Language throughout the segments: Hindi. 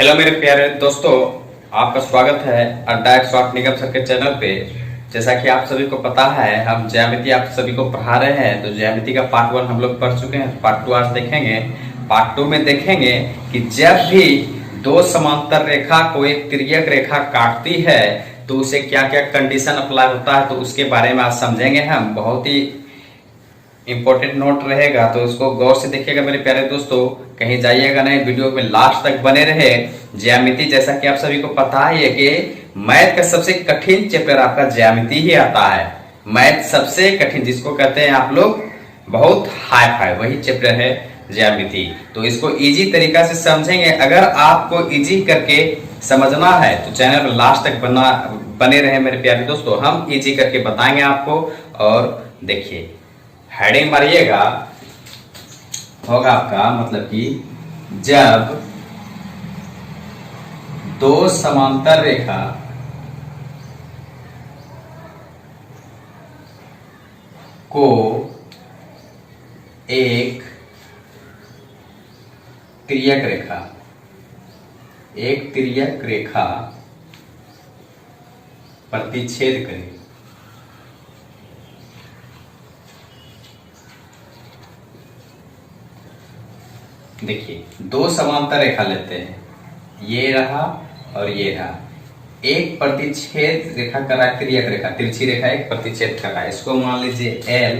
हेलो मेरे प्यारे दोस्तों, आपका स्वागत है अड्डा 108 निगम सर के चैनल पे। जैसा कि आप सभी को पता है, हम ज्यामिति आप सभी को पढ़ा रहे हैं। तो ज्यामिति का पार्ट 1 हम लोग पढ़ चुके हैं, पार्ट 2 आज देखेंगे। पार्ट 2 में देखेंगे कि जब भी दो समांतर रेखा को एक तिर्यक रेखा काटती है तो उसे क्या क्या कंडीशन अप्लाई होता है, तो उसके बारे में आज समझेंगे हम। बहुत ही इंपॉर्टेंट नोट रहेगा, तो उसको गौर से देखिएगा मेरे प्यारे दोस्तों, कहीं जाइएगा नहीं, वीडियो में लास्ट तक बने रहे। ज्यामिति जैसा कि आप सभी को पता है कि मैथ का सबसे कठिन चैप्टर आपका ज्यामिति ही आता है। मैथ सबसे कठिन जिसको कहते हैं आप लोग बहुत हाई फाई, वही चैप्टर है ज्यामिति। तो इसको इजी तरीका से समझेंगे। अगर आपको इजी करके समझना है तो चैनल में लास्ट तक बने रहे मेरे प्यारे दोस्तों, हम इजी करके बताएंगे आपको। और देखिए, हेडिंग मारिएगा, होगा आपका मतलब कि जब दो समांतर रेखा को एक तिर्यक रेखा प्रतिच्छेद करे। देखिए, दो समांतर रेखा लेते हैं, ये रहा और ये रहा। एक प्रतिच्छेद रेखा कर रहा है, तिर्यक रेखा, तिरछी रेखा एक प्रतिच्छेद कर रहा है। इसको मान लीजिए L,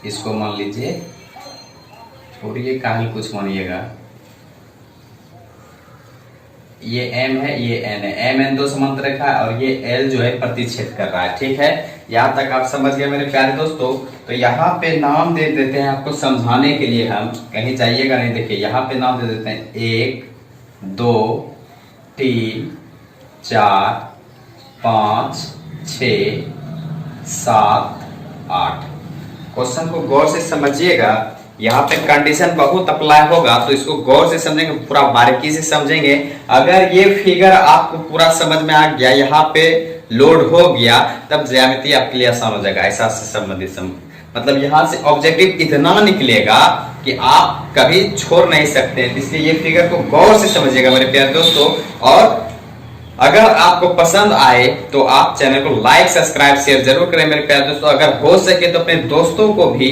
इसको मान लीजिए, और ये काहल कुछ मानिएगा, ये M है, ये N है। MN दो समांतर रेखा है और ये L जो है प्रतिच्छेद कर रहा है। ठीक है, यहाँ तक आप समझ गए मेरे प्यारे दोस्तों। तो यहाँ पे नाम दे देते हैं आपको समझाने के लिए, हम कहीं जाइएगा नहीं। देखिए, यहाँ पे नाम दे देते हैं 1 2 3 4 5 6 7 8। क्वेश्चन को गौर से समझिएगा, यहाँ पे कंडीशन बहुत अप्लाई होगा, तो इसको गौर से समझेंगे, पूरा बारीकी से समझेंगे। अगर ये फिगर आपको पूरा समझ में आ गया, यहाँ पे लोड हो गया, तब ज्यामिति आपके लिए आसान हो जाएगा। ऐसा से संबंधित मतलब यहाँ से ऑब्जेक्टिव इतना निकलेगा कि आप कभी छोड़ नहीं सकते। इसलिए ये फिगर को गौर से समझिएगा मेरे प्यारे दोस्तों। और अगर आपको पसंद आए तो आप चैनल को लाइक सब्सक्राइब शेयर जरूर करें मेरे प्यारे दोस्तों। अगर हो सके तो अपने दोस्तों को भी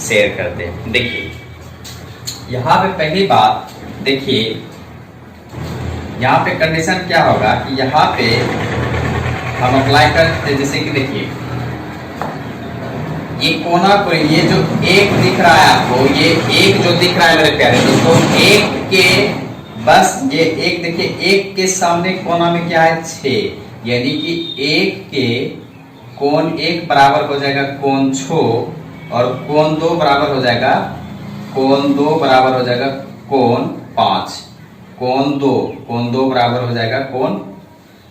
शेयर कर दें। देखिए, यहाँ पे पहली बात देखिए, यहाँ पे कंडीशन क्या होगा कि यहाँ पे हम अप्लाई करते, जैसे कि देखिए, ये कोना को, ये जो एक दिख रहा है आपको, ये एक जो दिख रहा है मेरे प्यारे दोस्तों, एक के बस ये एक देखिए, एक के सामने कोना में क्या है 6, यानी कि एक के कोण एक बराबर हो जाएगा कोण 6, और कोण 2 बराबर हो जाएगा कोण 2 बराबर हो जाएगा कोण 5। कोण 2 बराबर हो जाएगा कोण,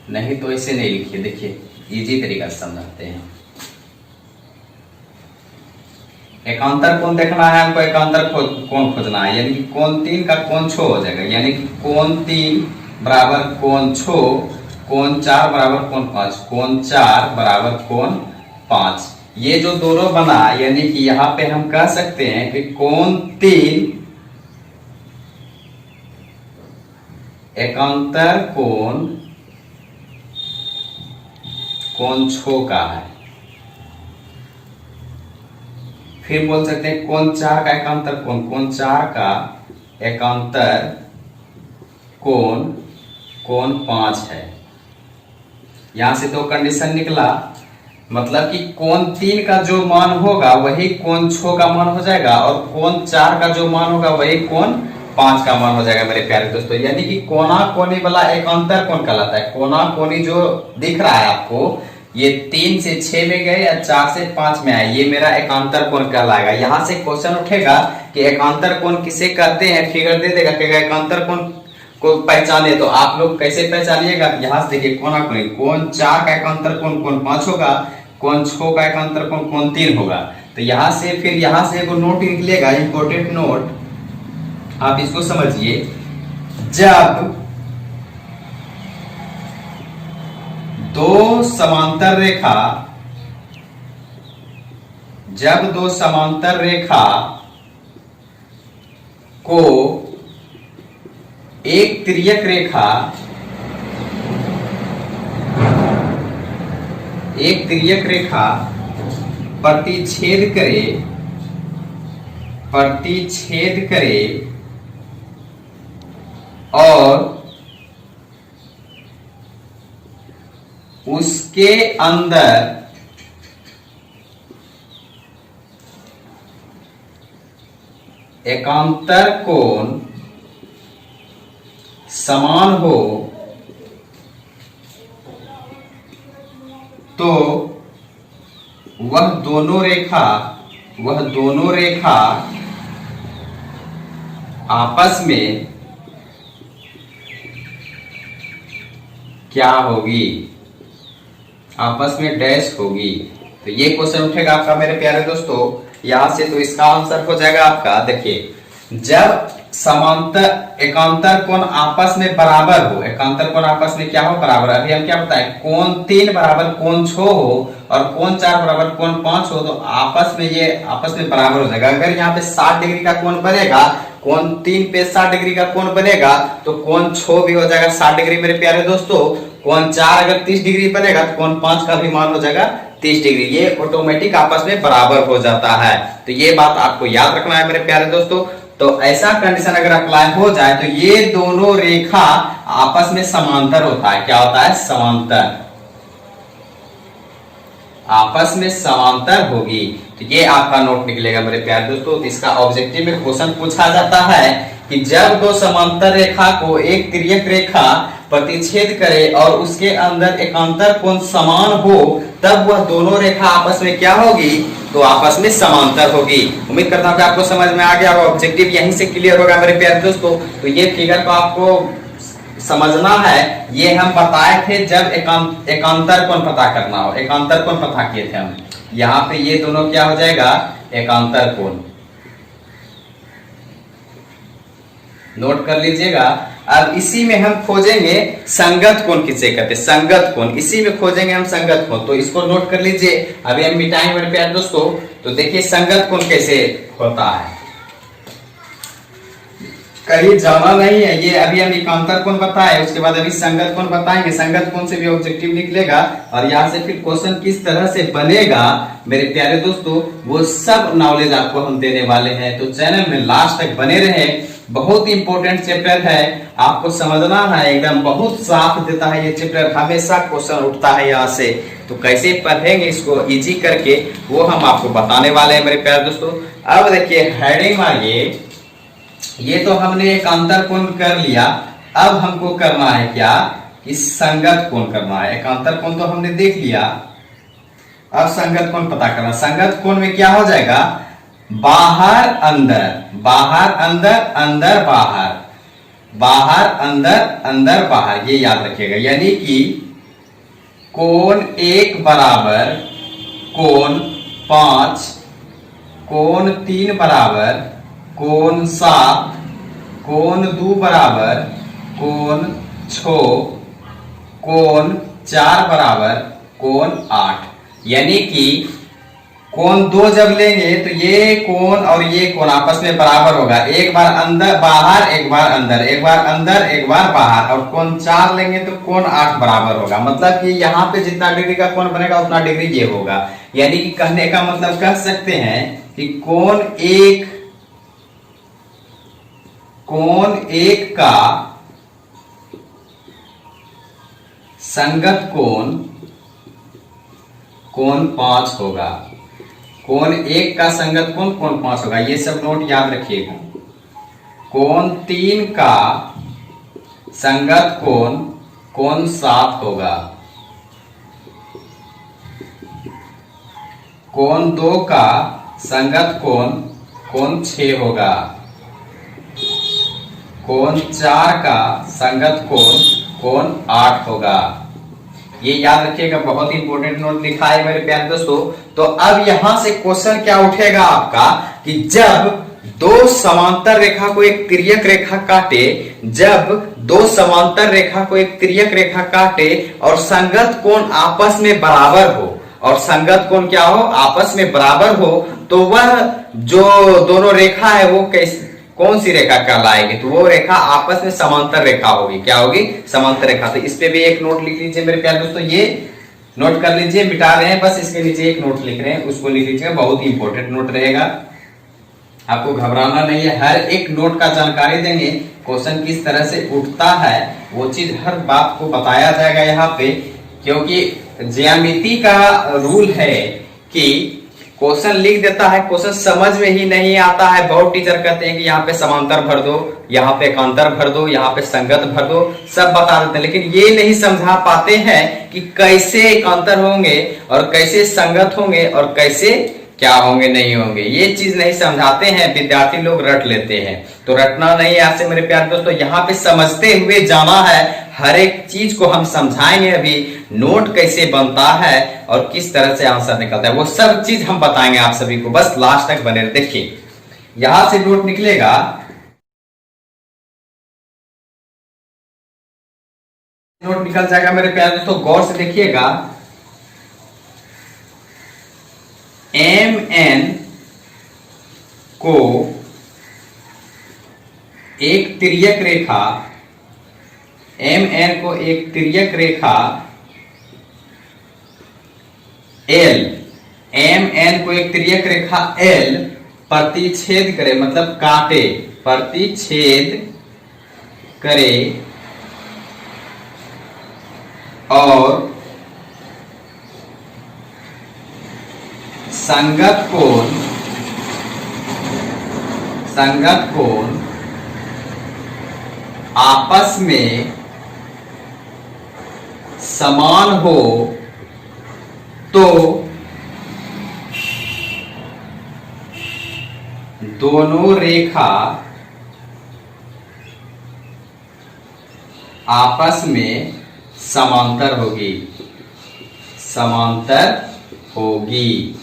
नहीं तो इसे नहीं लिखिए। देखिए, इजी तरीका से समझाते हैं। एकांतर कोण देखना है हमको, एकांतर कोण खोजना है, यानी कि कोण 3 का कोण 6 हो जाएगा, यानी कि कोण 3 बराबर कोण 6, कोण 4 बराबर कोण 5, कोण 4 बराबर कोण 5। ये जो दोनों बना, यानी कि यहाँ पे हम कह सकते हैं कि कोण 3 एकांतर कोण 6 का है। फिर बोल सकते हैं कोण 4 का एकांतर कोण 4 का एकांतर कोण 5 है। यहां से दो कंडीशन निकला, मतलब कि कोण 3 का जो मान होगा वही कोण 6 का मान हो जाएगा, और कोण 4 का जो मान होगा वही कोण 5 का मान हो जाएगा मेरे प्यारे दोस्तों। यानी कि कोना कोनी वाला एकांतर कोण कहलाता है। कोना कोनी जो दिख रहा है आपको, ये 3 से 6 में गए या 4 से 5 में आए, ये मेरा एकांतर कोण कहलाएगा। यहाँ से क्वेश्चन उठेगा कि एकांतर कोण किसे कहते हैं, फिगर दे देगा कि एकांतर कोण को पहचाने, तो आप लोग कैसे पहचानिएगा। यहाँ से देखिए, कोना कोनी, कोण 4 का एकांतर कोण 5 होगा, कोण 6 का एकांतर कोण 3 होगा। तो यहाँ से फिर यहाँ से एगो नोट निकलेगा, इंपॉर्टेंट नोट, आप इसको समझिए। जब दो समांतर रेखा को एक तिर्यक रेखा, एक तिर्यक रेखा प्रतिच्छेद करे, प्रतिच्छेद करे और उसके अंदर एकांतर कोण समान हो तो वह दोनों रेखा आपस में क्या होगी, आपस में डैश होगी। तो ये क्वेश्चन उठेगा आपका मेरे प्यारे दोस्तों यहां से। तो इसका आंसर हो जाएगा आपका, देखिए, जब समांतर एकांतर कोण आपस में बराबर हो, एकांतर कोण आपस में क्या हो, बराबर। अभी हम क्या बताएं, कोण 3 बराबर कोण 6 हो और कोण 4 बराबर कोण 5 हो तो आपस में ये आपस में बराबर हो जाएगा। अगर यहाँ पे 60 डिग्री का कोण बनेगा, कोण 3 पे 60 डिग्री का कोण बनेगा तो कोण 6 भी हो जाएगा 60 डिग्री मेरे प्यारे दोस्तों। कोण 4 अगर 30 डिग्री बनेगा तो कोण 5 का भी मान हो जाएगा 30 डिग्री। ये ऑटोमेटिक आपस में बराबर हो जाता है। तो ये बात आपको याद रखना है मेरे प्यारे दोस्तों। तो ऐसा कंडीशन अगर अप्लाई हो जाए तो ये दोनों रेखा आपस में समांतर होता है। क्या होता है, समांतर, आपस में समांतर होगी। तो ये आपका नोट निकलेगा मेरे प्यारे दोस्तों। तो इसका ऑब्जेक्टिव में क्वेश्चन पूछा जाता है कि जब दो समांतर रेखा को एक तिर्यक रेखा प्रतिच्छेद करे और उसके अंदर एकांतर कोण समान हो तब वह दोनों रेखा आपस में क्या होगी, तो आपस में समांतर होगी। उम्मीद करता हूं कि आपको समझ में आ गया और ऑब्जेक्टिव यहीं से क्लियर होगा मेरे प्यारे दोस्तों। तो ये फिगर को आपको समझना है। ये हम बताए थे जब एकांतर कोण पता करना हो, एकांतर कोण पता किए थे हम। यहाँ पे ये दोनों क्या हो जाएगा, एकांतर कोण। नोट कर लीजिएगा। अब इसी में हम खोजेंगे संगत कोण, किसे कहते हैं, संगत कोण। इसी में खोजेंगे हम संगत कोण। तो इसको नोट कर लीजिए। अभी हम मिटाएंगे मेरे प्यारे दोस्तों। तो देखिए संगत कोण कैसे होता है, कहीं जाना नहीं है। ये अभी हम एकांतर कोण बताए, उसके बाद अभी संगत कोण बताएंगे। संगत कोण से भी ऑब्जेक्टिव निकलेगा और यहाँ से फिर क्वेश्चन किस तरह से बनेगा मेरे प्यारे दोस्तों, वो सब नॉलेज आपको हम देने वाले हैं। तो चैनल में लास्ट तक बने रहे। बहुत इंपॉर्टेंट चैप्टर है, आपको समझना है एकदम। बहुत साथ देता है ये चैप्टर, हमेशा क्वेश्चन उठता है यहाँ से। तो कैसे पढ़ेंगे इसको इजी करके वो हम आपको बताने वाले हैं मेरे प्यारे दोस्तों। अब देखिए हेडिंग मारिए। ये तो हमने एकांतर कोण कर लिया। अब हमको करना है क्या, कि संगत कोण करना है। एकांतर कोण तो हमने देख लिया, अब संगत कोण पता करना। संगत कोण में क्या हो जाएगा, बाहर अंदर, बाहर अंदर, अंदर बाहर, बाहर अंदर, अंदर बाहर। ये याद रखिएगा। यानी कि कोण 1 बराबर कोण 5, कोण 3 बराबर कोण 7, कोण 2 बराबर कोण 6, कोण 4 बराबर कोण 8। यानी कि कोण 2 जब लेंगे तो ये कोण और ये कोण आपस में बराबर होगा। एक बार अंदर बाहर, एक बार अंदर, एक बार अंदर, एक बार बाहर। और कोण 4 लेंगे तो कोण 8 बराबर होगा। मतलब कि यहाँ पे जितना डिग्री का कोण बनेगा उतना डिग्री ये होगा। यानी कि कहने का मतलब कह सकते हैं कि कोण 1 का संगत कोण कोण 5 होगा। कोण 1 का संगत कोण कोण 5 होगा। ये सब नोट याद रखिएगा। कोण 3 का संगत कोण कोण 7 होगा। कोण 2 का संगत कोण कोण 6 होगा। कोण 4 का संगत कोण कोण 8 होगा। ये याद रखिएगा, बहुत इंपॉर्टेंट नोट लिखा है मेरे प्यारे दोस्तों। तो अब यहां से क्वेश्चन क्या उठेगा आपका, कि जब दो समांतर रेखा को एक तिर्यक रेखा काटे, जब दो समांतर रेखा को एक तिर्यक रेखा काटे और संगत कोण आपस में बराबर हो, और संगत कोण क्या हो, आपस में बराबर हो, तो वह जो दोनों रेखा है वो कैसे कौन सी रेखा कहलाएगी? तो वो रेखा आपस में समांतर रेखा होगी। क्या होगी? समांतर रेखा। तो इस पे भी एक नोट लिख लीजिए मेरे प्यारे दोस्तों, ये नोट कर लीजिए, मिटा रहे हैं बस, इसके नीचे एक नोट लिख रहे हैं, उसको लिख लीजिएगा, बहुत ही इंपॉर्टेंट नोट रहेगा, आपको घबराना नहीं है। हर एक नोट का जानकारी देंगे, क्वेश्चन किस तरह से उठता है वो चीज हर बात को बताया जाएगा यहाँ पे, क्योंकि ज्यामिति का रूल है कि क्वेश्चन लिख देता है, क्वेश्चन समझ में ही नहीं आता है। बहुत टीचर कहते हैं कि यहाँ पे समांतर भर दो, यहाँ पे एकांतर भर दो, यहाँ पे संगत भर दो, सब बता देते हैं, लेकिन ये नहीं समझा पाते हैं कि कैसे एकांतर होंगे और कैसे संगत होंगे और कैसे क्या होंगे नहीं होंगे, ये चीज नहीं समझाते हैं। विद्यार्थी लोग रट लेते हैं, तो रटना नहीं है आपसे मेरे प्यारे दोस्तों, यहाँ पे समझते हुए जाना है। हर एक चीज को हम समझाएंगे, अभी नोट कैसे बनता है और किस तरह से आंसर निकलता है वो सब चीज हम बताएंगे आप सभी को, बस लास्ट तक बने रहे। देखिए यहां से नोट निकलेगा, नोट निकल जाएगा मेरे प्यारे दोस्तों, गौर से देखिएगा। एम एन को एक तिर्यक रेखा, एम एन को एक तिर्यक रेखा एल, एम एन को एक तिर्यक रेखा एल प्रतिच्छेद करे, मतलब काटे, प्रतिच्छेद करे और संगत कोण आपस में समान हो तो दोनों रेखा आपस में समांतर होगी, समांतर होगी।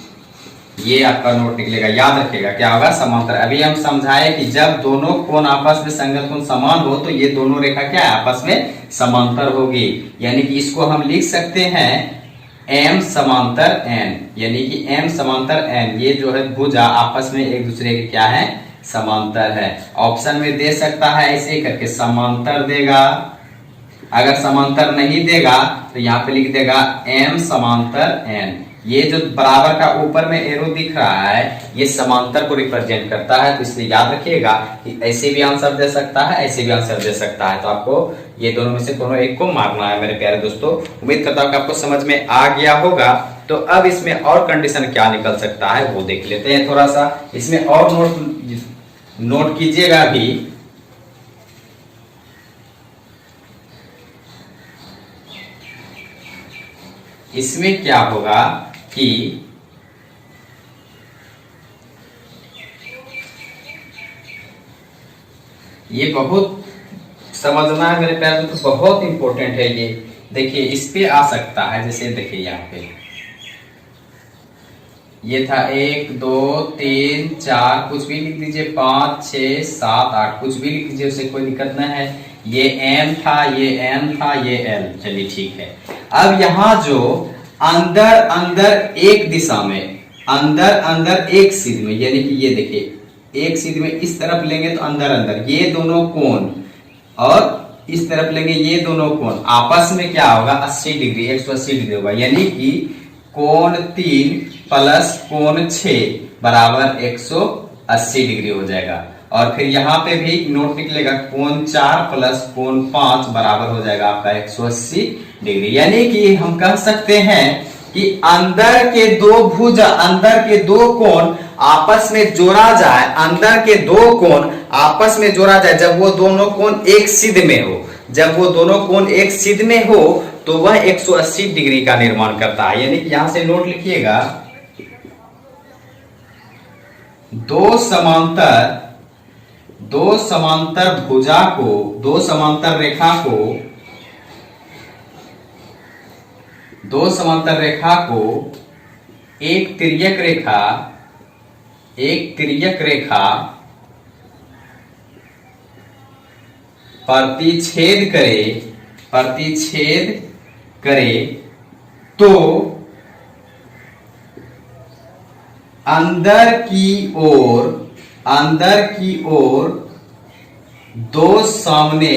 ये आपका नोट निकलेगा, याद रखिएगा क्या होगा? समांतर। अभी हम समझाए कि जब दोनों कोण आपस में संगत कोण समान हो तो ये दोनों रेखा क्या है? आपस में समांतर होगी। यानी कि इसको हम लिख सकते हैं एम समांतर एन, यानी कि एम समांतर एन, ये जो है भुजा आपस में एक दूसरे के क्या है? समांतर है। ऑप्शन में दे सकता है ऐसे करके समांतर देगा, अगर समांतर नहीं देगा तो यहाँ पे लिख देगा एम समांतर एन। ये जो बराबर का ऊपर में एरो दिख रहा है ये समांतर को रिप्रेजेंट करता है, तो इसलिए याद रखिएगा कि ऐसे भी आंसर दे सकता है, ऐसे भी आंसर दे सकता है। तो आपको ये दोनों में से दोनों एक को मारना है मेरे प्यारे दोस्तों। उम्मीद करता हूं कि आपको समझ में आ गया होगा। तो अब इसमें और कंडीशन क्या निकल सकता है वो देख लेते हैं थोड़ा सा। इसमें और नोट कीजिएगा अभी। इसमें क्या होगा कि ये बहुत समझना है मेरे प्यारे दोस्तों, बहुत इंपॉर्टेंट है ये। देखिए इस पे आ सकता है, जैसे देखिए यहाँ पे ये था 1 2 3 4, कुछ भी लिख दीजिए, 5 6 7 8, कुछ भी लिख दीजिए, उसे कोई दिक्कत नहीं है। ये एम था, ये एन था, ये एल, चलिए ठीक है। अब यहाँ जो अंदर अंदर एक दिशा में, अंदर अंदर एक सीध में, यानी कि ये देखिए एक सीध में इस तरफ लेंगे तो अंदर अंदर ये दोनों कोण, और इस तरफ लेंगे ये दोनों कोण, आपस में क्या होगा? 80 डिग्री, 180 डिग्री होगा। यानी कि कोण 3 प्लस कोण 6 बराबर 180 डिग्री हो जाएगा। और फिर यहाँ पे भी नोट निकलेगा, कोण 4 प्लस कोण 5 बराबर हो जाएगा आपका 180 डिग्री। यानी कि हम कह सकते हैं कि अंदर के दो भुजा, अंदर के दो कोण आपस में जोड़ा जाए, अंदर के दो कोण आपस में जोड़ा जाए जब वो दोनों कोण एक सिध में हो, जब वो दोनों कोण एक सिध में हो तो वह 180 डिग्री का निर्माण करता है। यानी कि यहां से नोट लिखिएगा, दो समांतर भुजा को, दो समांतर रेखा को एक तिर्यक रेखा प्रतिच्छेद करे तो अंदर की ओर दो सामने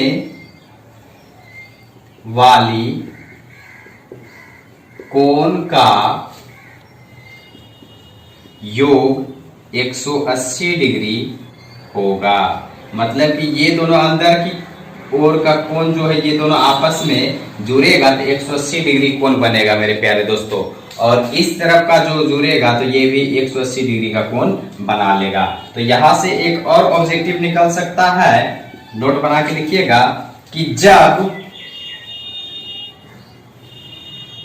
वाली कोण का योग 180 डिग्री होगा। मतलब कि ये दोनों अंदर की ओर का कोण जो है ये दोनों आपस में जुड़ेगा तो 180 डिग्री कोण बनेगा मेरे प्यारे दोस्तों। और इस तरफ का जो जुड़ेगा तो ये भी 180 डिग्री का कोण बना लेगा। तो यहां से एक और ऑब्जेक्टिव निकल सकता है, नोट बना के लिखिएगा कि जब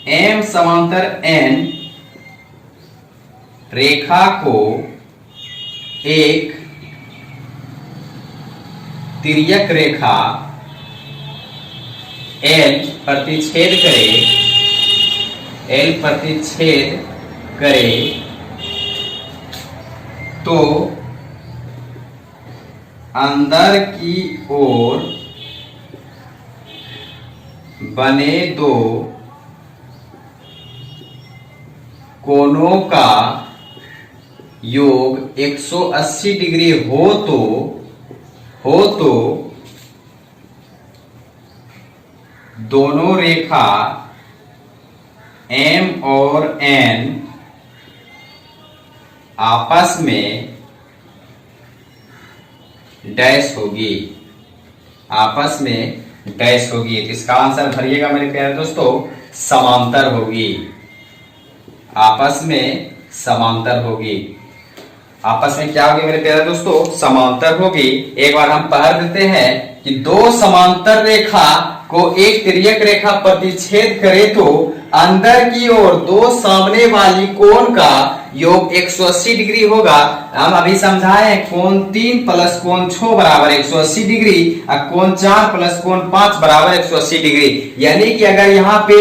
M समांतर N रेखा को एक तिर्यक रेखा L प्रतिच्छेद करे तो अंदर की ओर बने दो कोणों का योग 180 डिग्री हो तो दोनों रेखा M और N आपस में डैश होगी, तो इसका आंसर भरिएगा मेरे प्यारे दोस्तों, समांतर होगी, आपस में समांतर होगी। आपस में क्या होगी मेरे प्यारे दोस्तों, समांतर होगी। एक बार हम पढ़ देते हैं कि दो समांतर रेखा को एक तिर्यक रेखा प्रतिच्छेद करे तो अंदर की ओर दो सामने वाली कोण का योग 180 डिग्री होगा। हम अभी समझाए कोण 3 प्लस कोण 6 बराबर 180 डिग्री और कोण 4 प्लस कोण 5 बराबर 180 डिग्री। यानी कि अगर यहाँ पे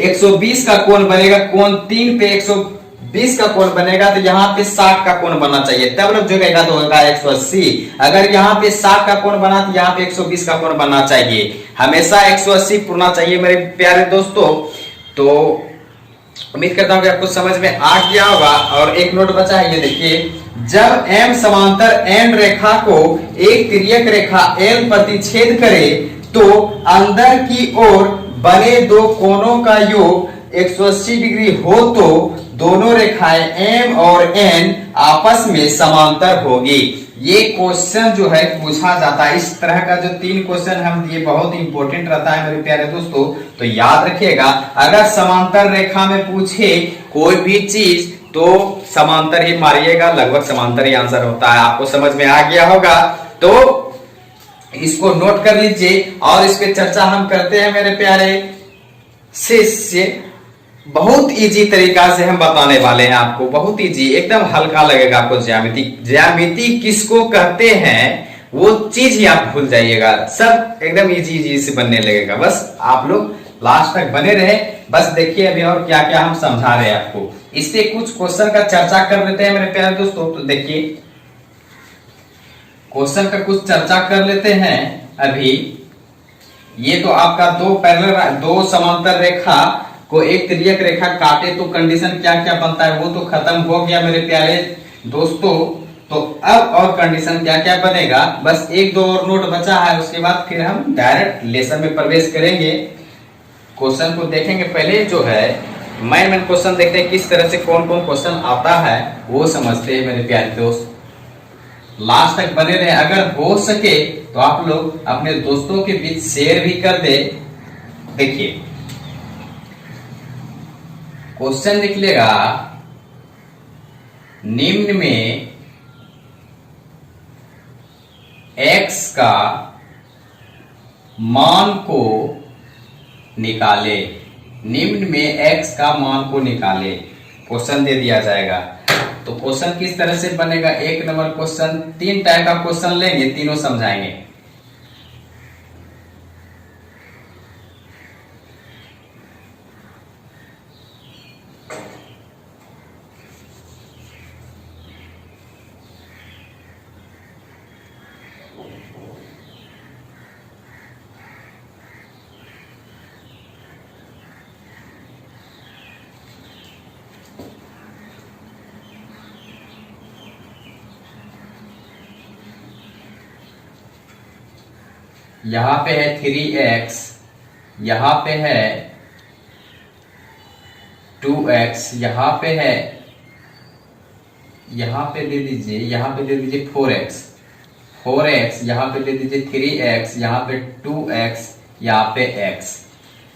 120 का कोण बनेगा, कोण 3 पे 120 का कोण बनेगा तो यहाँ पे 60 का कोण बनना चाहिए, तब लोग जुड़ेगा तो होगा 180। अगर यहाँ पे 60 का कोण बना तो यहाँ पे 120 का कोण बनना चाहिए। हमेशा 180 पूर्णा चाहिए मेरे प्यारे दोस्तों। तो उम्मीद करता हूं कि आपको समझ में आ गया होगा। और एक नोट बचा है, ये देखिए, जब M समांतर N रेखा को एक तिर्यक रेखा L प्रतिच्छेद करे तो अंदर की ओर बने दो कोणों का योग 180 डिग्री हो तो दोनों रेखाएं M और N आपस में समांतर होगी। ये क्वेश्चन जो है पूछा जाता है, इस तरह का जो 3 क्वेश्चन हम दिए बहुत इंपॉर्टेंट रहता है मेरे प्यारे दोस्तों। तो याद रखिएगा, अगर समांतर रेखा में पूछे कोई भी चीज तो समांतर ही मारिएगा, लगभग समांतर ही आंसर होता है। आपको समझ में आ गया होगा तो इसको नोट कर लीजिए और इस पे चर्चा हम करते हैं मेरे प्यारे शिष्य। बहुत इजी तरीका से हम बताने वाले हैं आपको, बहुत इजी, एकदम हल्का लगेगा आपको। ज्यामिति किसको कहते हैं वो चीज ही आप भूल जाइएगा, सब एकदम इजी से बनने लगेगा। बस आप लोग लास्ट तक बने रहे, बस देखिए अभी और क्या क्या हम समझा रहे हैं आपको। इससे कुछ क्वेश्चन का चर्चा कर लेते हैं मेरे प्यारे दोस्तों। तो देखिए क्वेश्चन का कुछ चर्चा कर लेते हैं अभी। ये तो आपका दो समांतर रेखा को एक तिर्यक रेखा काटे तो कंडीशन क्या क्या बनता है वो तो खत्म हो गया मेरे प्यारे दोस्तों। तो अब और कंडीशन क्या क्या बनेगा, बस 1-2 और नोट बचा है, उसके बाद फिर हम डायरेक्ट लेसन में प्रवेश करेंगे। क्वेश्चन को देखेंगे पहले, जो है मेन क्वेश्चन देखते हैं किस तरह से कौन कौन क्वेश्चन आता है वो समझते हैं मेरे प्यारे दोस्त। लास्ट तक बने रहे, अगर हो सके तो आप लोग अपने दोस्तों के बीच शेयर भी कर दे। देखिए क्वेश्चन निकलेगा, निम्न में x का मान को निकाले। निम्न में x का मान को निकाले, क्वेश्चन दे दिया जाएगा। तो क्वेश्चन किस तरह से बनेगा, 1 नंबर क्वेश्चन, 3 टाइप का क्वेश्चन लेंगे, तीनों समझाएंगे। यहाँ पे है 3x, यहाँ पे है 2x, यहाँ पे है, यहाँ पे दे दीजिए, यहाँ पे दे दीजिए 4x, यहाँ पे दे दीजिए 3x, यहाँ पे 2x, यहाँ पे x।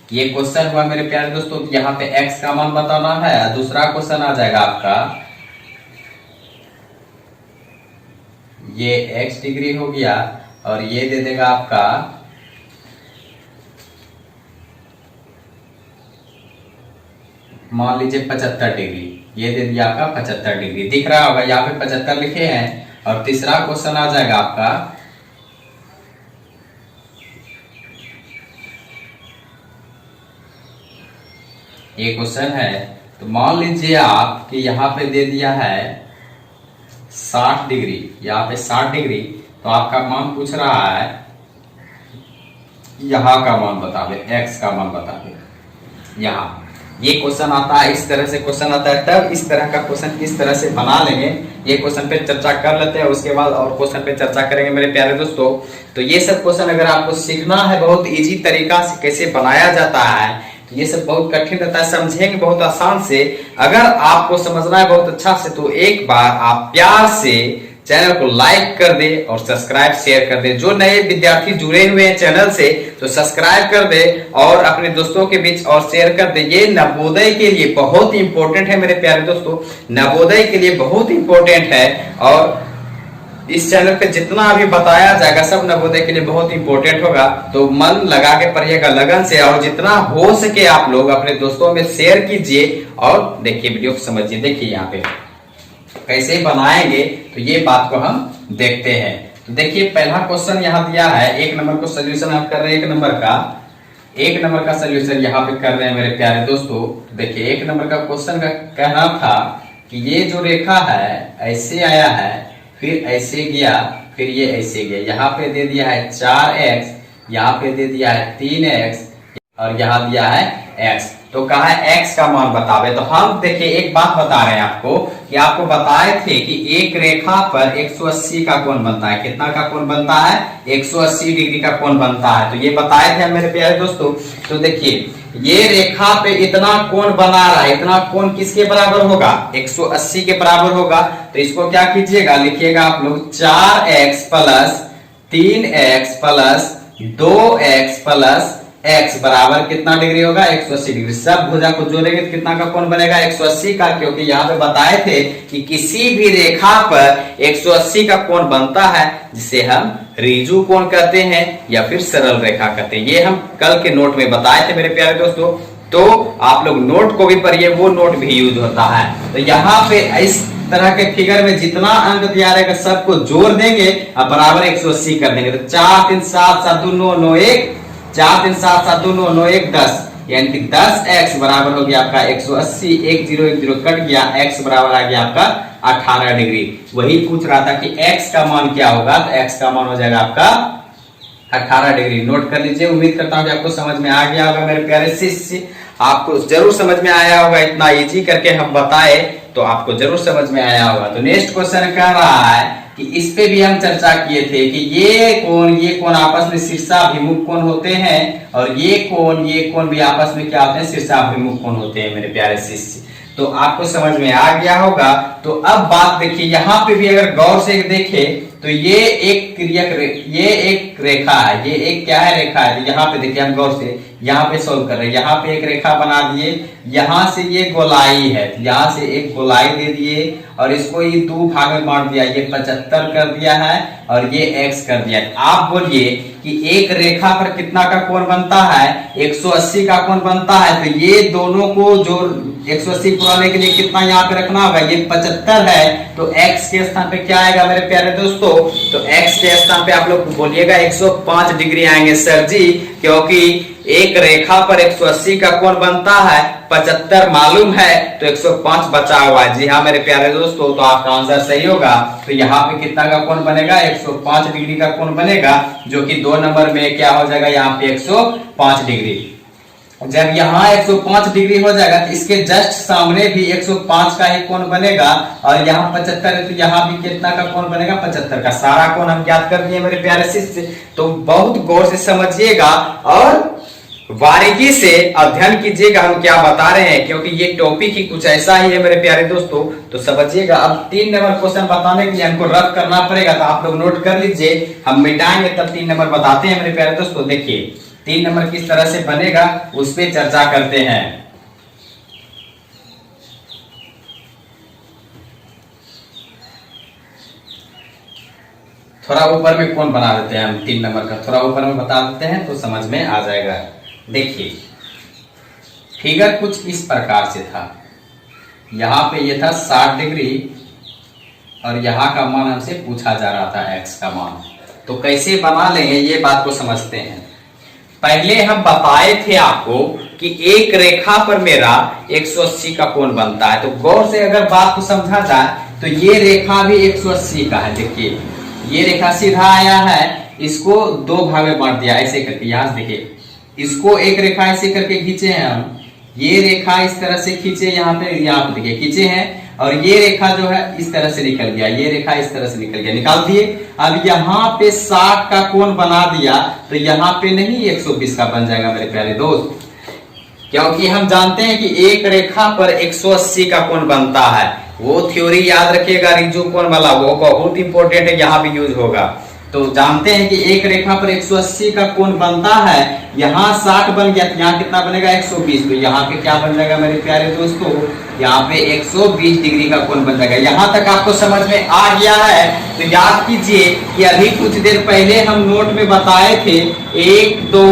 ये क्वेश्चन हुआ मेरे प्यारे दोस्तों। यहाँ पे x का मान बताना है। दूसरा क्वेश्चन आ जाएगा आपका, ये x डिग्री हो गया और ये दे देगा आपका मान लीजिए 75 डिग्री। ये दे दिया आपका 75 डिग्री, दिख रहा होगा यहाँ पे 75 लिखे हैं। और तीसरा क्वेश्चन आ जाएगा आपका, ये क्वेश्चन है तो मान लीजिए आप कि यहाँ पे दे दिया है 60 डिग्री, यहाँ पे 60 डिग्री, तो आपका मान पूछ रहा है यहाँ का मान बता दे, x का मान बता दे। यहाँ ये क्वेश्चन आता है, इस तरह से क्वेश्चन आता है, तब इस तरह का क्वेश्चन इस तरह से बना लेंगे। ये क्वेश्चन पे चर्चा कर लेते हैं, उसके बाद और क्वेश्चन पे चर्चा करेंगे मेरे प्यारे दोस्तों। तो ये सब क्वेश्चन अगर आपको सीखना है बहुत इजी तरीका से कैसे बनाया जाता है, तो ये सब बहुत कठिन रहता है, समझेंगे बहुत आसान से। अगर आपको समझना है बहुत अच्छा से तो एक बार आप प्यार से चैनल को लाइक कर दे और सब्सक्राइब शेयर कर दे। जो नए विद्यार्थी जुड़े हुए हैं चैनल से तो सब्सक्राइब कर दे और अपने दोस्तों के बीच और शेयर कर दे। ये नवोदय के लिए बहुत इंपॉर्टेंट है मेरे प्यारे दोस्तों, नवोदय के लिए बहुत इंपॉर्टेंट है। और इस चैनल पे जितना भी बताया जाएगा सब नवोदय के लिए बहुत इंपॉर्टेंट होगा। तो मन लगा के पढ़िएगा लगन से, और जितना हो सके आप लोग अपने दोस्तों में शेयर कीजिए और देखिए वीडियो को समझिए। देखिए यहाँ पे कैसे बनाएंगे तो ये बात को हम देखते हैं। तो देखिए पहला क्वेश्चन यहाँ दिया है, 1 नंबर को सोल्यूशन हम कर रहे हैं, 1 नंबर का सोल्यूशन यहाँ पे कर रहे हैं मेरे प्यारे दोस्तों। तो देखिए 1 नंबर का क्वेश्चन का कहना था कि ये जो रेखा है ऐसे आया है, फिर ऐसे गया, फिर ये ऐसे गया। यहाँ पे दे दिया है 4x, यहाँ पे दे दिया है 3x और यहाँ दिया है x। तो कहा है x का मान बतावे। तो हम देखिए एक बात बता रहे हैं आपको कि आपको बताए थे कि एक रेखा पर 180 का कोण बनता है। कितना का कोण बनता है? 180 डिग्री का कोण बनता है। तो ये बताए थे मेरे प्यारे दोस्तों। तो देखिए ये रेखा पे इतना कोण बना रहा है, इतना कोण किसके बराबर होगा? 180 के बराबर होगा। तो इसको क्या कीजिएगा, लिखिएगा आप लोग 4x plus 3x plus 2x plus x बराबर कितना डिग्री होगा? 180 डिग्री। सब भुजा को जोड़ेंगे तो कितना का कोण बनेगा? 180 का, क्योंकि यहाँ पे बताए थे कि किसी भी रेखा पर 180 का कोण बनता है जिसे हम ऋजु कोण कहते हैं या फिर सरल रेखा कहते हैं। ये हम कल के नोट में बताए थे मेरे प्यारे दोस्तों। तो आप लोग नोट को भी पढ़िए, वो नोट भी यूज होता है। तो यहाँ पे इस तरह के फिगर में जितना अंक दिया रहेगा सबको जोड़ देंगे और बराबर 180 कर देंगे। तो 4 3 7 7 2 9 9 1, 4 3 7 7 2 9 9 1 10, यानी कि 10x बराबर हो गया आपका 180। 1 0 1 0 कट गया, x बराबर आ गया आपका 18 डिग्री। वही पूछ रहा था कि x का मान क्या होगा, तो x का मान हो जाएगा आपका 18 डिग्री। नोट कर लीजिए। उम्मीद करता हूं कि आपको समझ में आ गया होगा मेरे प्यारे शिष्य, आपको जरूर समझ में आया होगा। इतना इजी करके हम बताए तो आपको जरूर समझ में आया होगा। तो नेक्स्ट क्वेश्चन कह रहा है कि इस पे भी हम चर्चा किए थे कि ये कोण आपस में शीर्षाभिमुख कोण होते हैं और ये कोण भी आपस में क्या होते हैं? शीर्षाभिमुख कोण होते हैं मेरे प्यारे शिष्य। तो आपको समझ में आ गया होगा। तो अब बात देखिए, यहाँ पे भी अगर गौर से देखें तो ये एक रेखा है, ये एक क्या है? रेखा है। तो यहाँ पे देखिए हम गौर से यहाँ पे सोल्व कर रहे हैं। यहाँ पे एक रेखा बना दिए, यहाँ से ये गोलाई है, यहाँ से एक गोलाई दे दिए और इसको ये 2 भाग में बांट दिया। ये 75 कर दिया है और ये x कर दिया। आप बोलिए कि एक रेखा पर कितना का कोण बनता है? 180 का कोण बनता है। तो ये दोनों को जो 180 पुराने के लिए कितना यहाँ पे रखना होगा? ये 75 है। तो x के स्थान पे क्या आएगा मेरे प्यारे दोस्तों? तो x के स्थान पे आप लोग बोलिएगा 105 डिग्री आएंगे सर जी, क्योंकि एक रेखा पर 180 का कोण बनता है, 75 मालूम है, तो 105 बचा हुआ है। जी हाँ मेरे प्यारे दोस्तों, तो आपका आंसर सही होगा। तो यहाँ पे कितना का कोण बनेगा? 105 डिग्री का कोण बनेगा, जो कि 2 नंबर में क्या हो जाएगा? यहाँ पे 105 डिग्री। जब यहाँ 105 डिग्री हो जाएगा तो इसके जस्ट सामने भी 105 का ही कोण बनेगा, और यहाँ 75 है तो यहाँ भी कितना का कोण बनेगा, 75 का। सारा कोण हम ज्ञात कर दिए मेरे प्यारे शिष्य। तो बहुत गौर से समझिएगा और बारीकी से अध्ययन कीजिएगा हम क्या बता रहे हैं, क्योंकि ये टॉपिक ही कुछ ऐसा ही है मेरे प्यारे दोस्तों। तो समझिएगा। अब 3 नंबर क्वेश्चन बताने के लिए हमको रफ करना पड़ेगा, तो आप लोग नोट कर लीजिए, हम मिटाएंगे तब 3 नंबर बताते हैं मेरे प्यारे दोस्तों। देखिए 3 नंबर किस तरह से बनेगा उस पर चर्चा करते हैं। थोड़ा ऊपर में कौन बना देते हैं हम 3 नंबर का, थोड़ा ऊपर में बता देते हैं तो समझ में आ जाएगा। देखिए फिगर कुछ इस प्रकार से था, यहाँ पे ये था 60 डिग्री और यहाँ का मान हमसे पूछा जा रहा था x का मान। तो कैसे बना लेंगे ये बात को समझते हैं। पहले हम बताए थे आपको कि एक रेखा पर मेरा 180 का कोण बनता है। तो गौर से अगर बात को समझा जाए तो ये रेखा भी 180 का है। देखिए ये रेखा सीधा आया है, इसको 2 भाग में बांट दिया ऐसे करके। यहाँ देखिए इसको एक रेखा ऐसे करके खींचे हैं हम, ये रेखा इस तरह से खींचे, यहाँ पे देखिए खींचे हैं, और ये रेखा जो है इस तरह से निकल गया, ये रेखा इस तरह से निकल गया, निकाल दिए। अब यहाँ पे 60 का कोण बना दिया तो यहाँ पे नहीं 120 का बन जाएगा मेरे प्यारे दोस्त, क्योंकि हम जानते हैं कि एक रेखा पर 180 का कोण बनता है। वो थ्योरी याद रखिएगा रिजु कोण वाला, वो बहुत इंपॉर्टेंट है, यहाँ भी यूज होगा। तो जानते हैं कि एक रेखा पर 180 का कोण बनता है, यहाँ 60 बन गया तो यहाँ कितना बनेगा 120। तो यहाँ पे क्या बन जाएगा मेरे प्यारे दोस्तों, यहाँ पे 120 डिग्री का कोण बन जाएगा। यहाँ तक आपको समझ में आ गया है। तो याद कीजिए कि अभी कुछ देर पहले हम नोट में बताए थे 1 2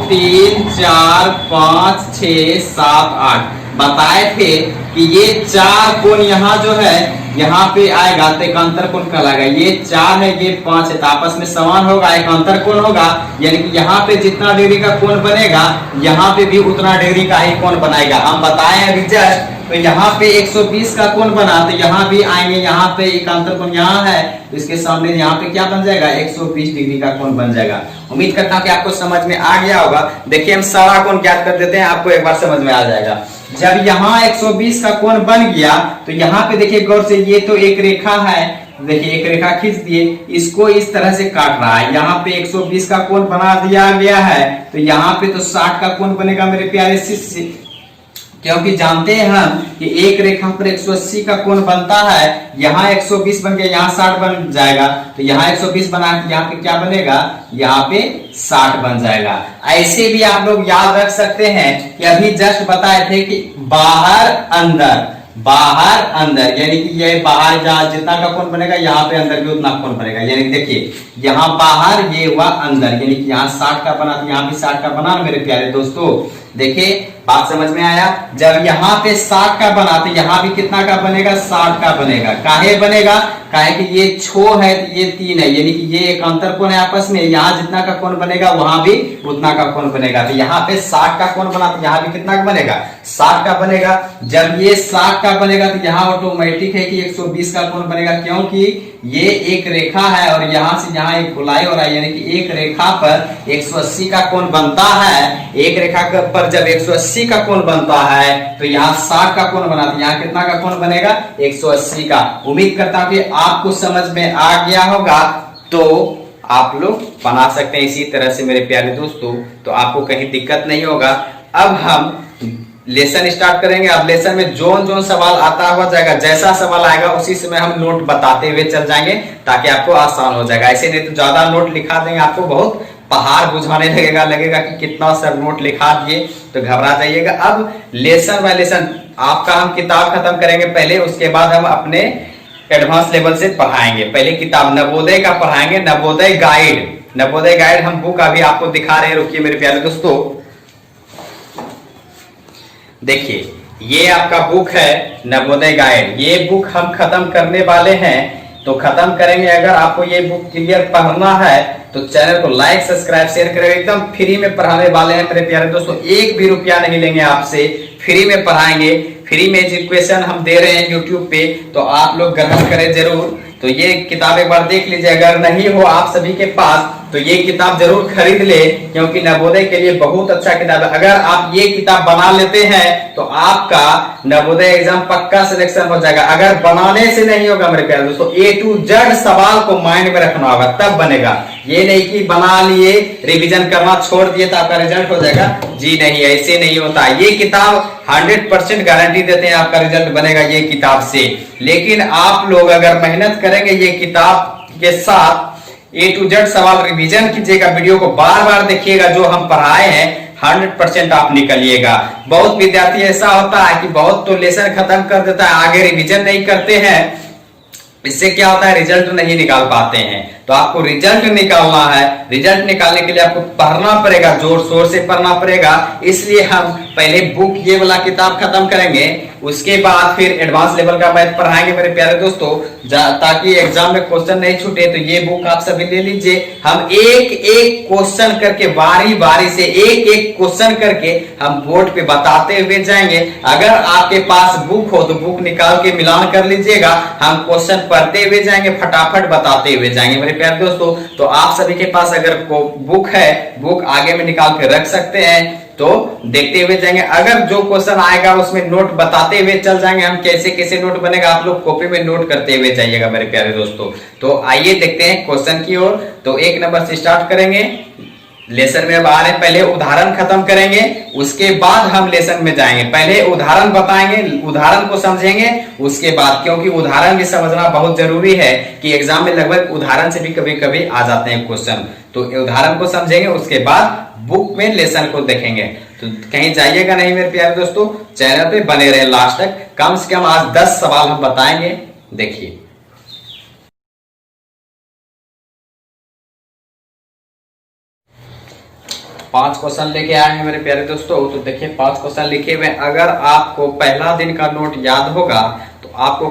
3 4 5 6 7 8 बताए थे कि ये 4 कोण यहाँ जो है यहाँ पे आएगा तो एक अंतर कोण कहलाएगा। ये 4 है, ये 5 है, तो आपस में समान होगा, एक अंतर कोण होगा। यानी कि यहाँ पे जितना डिग्री का कोण बनेगा यहाँ पे भी उतना डिग्री का ही कोण बनाएगा। हम बताए हैं रिजल्ट। तो यहाँ पे 120 का कोण बना तो यहाँ भी आएंगे, यहाँ पे एक अंतर कोण यहाँ है, इसके सामने यहाँ पे क्या बन जाएगा 120 डिग्री का कोण बन जाएगा। उम्मीद करता हूँ कि आपको समझ में आ गया होगा। देखिए हम सारा कोण ज्ञात कर देते हैं, आपको एक बार समझ में आ जाएगा। जब यहाँ 120 का कोण बन गया तो यहाँ पे देखिए गौर से, ये तो एक रेखा है, देखिए एक रेखा खींच दिए, इसको इस तरह से काट रहा है। यहाँ पे 120 का कोण बना दिया गया है, तो यहाँ पे तो 60 का कोण बनेगा मेरे प्यारे शिष्य, क्योंकि जानते हैं हम कि एक रेखा पर 180 का कोण बनता है। यहाँ 120 बन गया, यहाँ 60 बन जाएगा। तो यहाँ 120 बना, यहाँ पे क्या बनेगा, यहाँ पे 60 बन जाएगा। ऐसे भी आप लोग याद रख सकते हैं कि अभी जस्ट बताए थे कि बाहर अंदर, बाहर अंदर, यानी कि ये बाहर जहां जितना का कोण बनेगा यहाँ पे अंदर भी उतना कोण बनेगा। यानी कि देखिए यहाँ बाहर, ये हुआ अंदर, यानी कि यहाँ 60 का बना तो यहाँ भी 60 का बना मेरे प्यारे दोस्तों। देखिए बात समझ में आया। जब यहाँ पे 60 का बना तो यहाँ भी कितना का बनेगा, 60 का बनेगा। काहे बनेगा, काहे कि ये 6 है तो ये 3 है, यानी कि ये एक अंतर कोण है आपस में। यहाँ जितना का कोण बनेगा वहां भी उतना का कोण बनेगा। तो यहाँ पे 60 का कोण बना तो यहाँ भी कितना का बनेगा, 60 का बनेगा। जब ये 60 का बनेगा तो यहाँ ऑटोमेटिक है कि 120 का कोण बनेगा, क्योंकि ये एक रेखा है और यहाँ से यहाँ एक गोलाई हो रहा है। यानी कि एक रेखा पर 180 का कोण बनता है। एक रेखा पर जब 180 का कोण बनता है तो यहाँ 60 का कोण बना, तो यहाँ कितना का कोण बनेगा, 180 का। उम्मीद करता हूँ कि आपको समझ में आ गया होगा। तो आप लोग बना सकते हैं इसी तरह से मेरे प्यारे दोस्तों, तो आपको कहीं दिक्कत नहीं होगा। अब हम लेसन स्टार्ट करेंगे। अब लेसन में जोन जोन सवाल आता हुआ जाएगा, जैसा सवाल आएगा उसी समय हम नोट बताते हुए चल जाएंगे, ताकि आपको आसान हो जाएगा। ऐसे नहीं तो ज्यादा नोट लिखा देंगे आपको बहुत पहाड़ बुझाने लगेगा कि कितना सर नोट लिखा दिए, तो घबरा जाइएगा। अब लेसन बाय लेसन आपका हम किताब खत्म करेंगे पहले, उसके बाद हम अपने एडवांस लेवल से पढ़ाएंगे। पहले किताब नवोदय का पढ़ाएंगे, नवोदय गाइड। नवोदय गाइड हम बुक अभी आपको दिखा रहे हैं, रुकिए मेरे प्यारे दोस्तों। देखिए ये आपका बुक है नवोदय गाइड। ये बुक हम खत्म करने वाले हैं, तो खत्म करेंगे। अगर आपको ये बुक क्लियर पढ़ना है तो चैनल को लाइक सब्सक्राइब शेयर करें। एकदम फ्री में पढ़ाने वाले हैं मेरे प्यारे दोस्तों, 1 भी रुपया नहीं लेंगे आपसे, फ्री में पढ़ाएंगे। फ्री में एजुकेशन हम दे रहे हैं यूट्यूब पे, तो आप लोग ग्रहण करें जरूर। तो ये किताब एक बार देख लीजिए, अगर नहीं हो आप सभी के पास तो ये किताब जरूर खरीद ले, क्योंकि नवोदय के लिए बहुत अच्छा किताब है। अगर आप ये किताब बना लेते हैं तो आपका नवोदय एग्जाम पक्का सिलेक्शन हो जाएगा। अगर बनाने से नहीं होगा मेरे प्यारे दोस्तों, A to Z सवाल को माइंड में रखना होगा, तब बनेगा। ये नहीं कि बना लिए, रिवीजन करना छोड़ दिए तो आपका रिजल्ट हो जाएगा। जी नहीं, ऐसे नहीं होता। ये किताब 100% गारंटी देते हैं आपका रिजल्ट बनेगा ये किताब से। लेकिन आप लोग अगर मेहनत करेंगे ये किताब के साथ, A to Z सवाल रिवीजन कीजिएगा, वीडियो को बार बार देखिएगा, जो हम पढ़ाए हैं 100% आप निकलिएगा। बहुत विद्यार्थी ऐसा होता है कि बहुत तो लेसन खत्म कर देता है, आगे रिवीजन नहीं करते हैं, इससे क्या होता है रिजल्ट नहीं निकाल पाते हैं। तो आपको रिजल्ट निकालना है, रिजल्ट निकालने के लिए आपको पढ़ना पड़ेगा, जोर शोर से पढ़ना पड़ेगा। इसलिए हम पहले बुक ये वाला किताब खत्म करेंगे, उसके बाद फिर एडवांस लेवल का मैथ पढ़ाएंगे मेरे प्यारे दोस्तों, ताकि एग्जाम में क्वेश्चन नहीं छूटे। तो ये बुक आप सभी ले लीजिए। हम एक एक क्वेश्चन करके, बारी बारी से एक एक क्वेश्चन करके हम बोर्ड पे बताते हुए जाएंगे। अगर आपके पास बुक हो तो बुक निकाल के मिलान कर लीजिएगा, हम क्वेश्चन पढ़ते हुए जाएंगे, फटाफट बताते हुए जाएंगे मेरे प्यारे दोस्तों। तो आप सभी के पास अगर बुक है, बुक आगे में निकाल के रख सकते हैं, तो देखते हुए जाएंगे। अगर जो क्वेश्चन आएगा उसमें नोट बताते हुए चल जाएंगे हम, कैसे कैसे नोट बनेगा, आप लोग कॉपी में नोट करते हुए जाइएगा मेरे प्यारे दोस्तों। तो आइए देखते हैं क्वेश्चन की ओर। तो 1 नंबर से स्टार्ट करेंगे। लेसन में अब आ रहे, पहले उदाहरण खत्म करेंगे, उसके बाद हम लेसन में जाएंगे। पहले उदाहरण बताएंगे, उदाहरण को समझेंगे, उसके बाद, क्योंकि उदाहरण भी समझना बहुत जरूरी है कि एग्जाम में लगभग उदाहरण से भी कभी कभी आ जाते हैं क्वेश्चन। तो उदाहरण को समझेंगे, उसके बाद बुक में लेसन को देखेंगे। तो कहीं जाइएगा नहीं मेरे प्यारे दोस्तों, चैनल पे बने रहे लास्ट तक। कम से कम आज 10 सवाल हम बताएंगे, देखिए। 5 क्वेश्चन लेके आए हैं मेरे प्यारे दोस्तों। तो देखिए 5 क्वेश्चन लिखे हुए। अगर आपको पहला दिन का नोट याद होगा तो आपको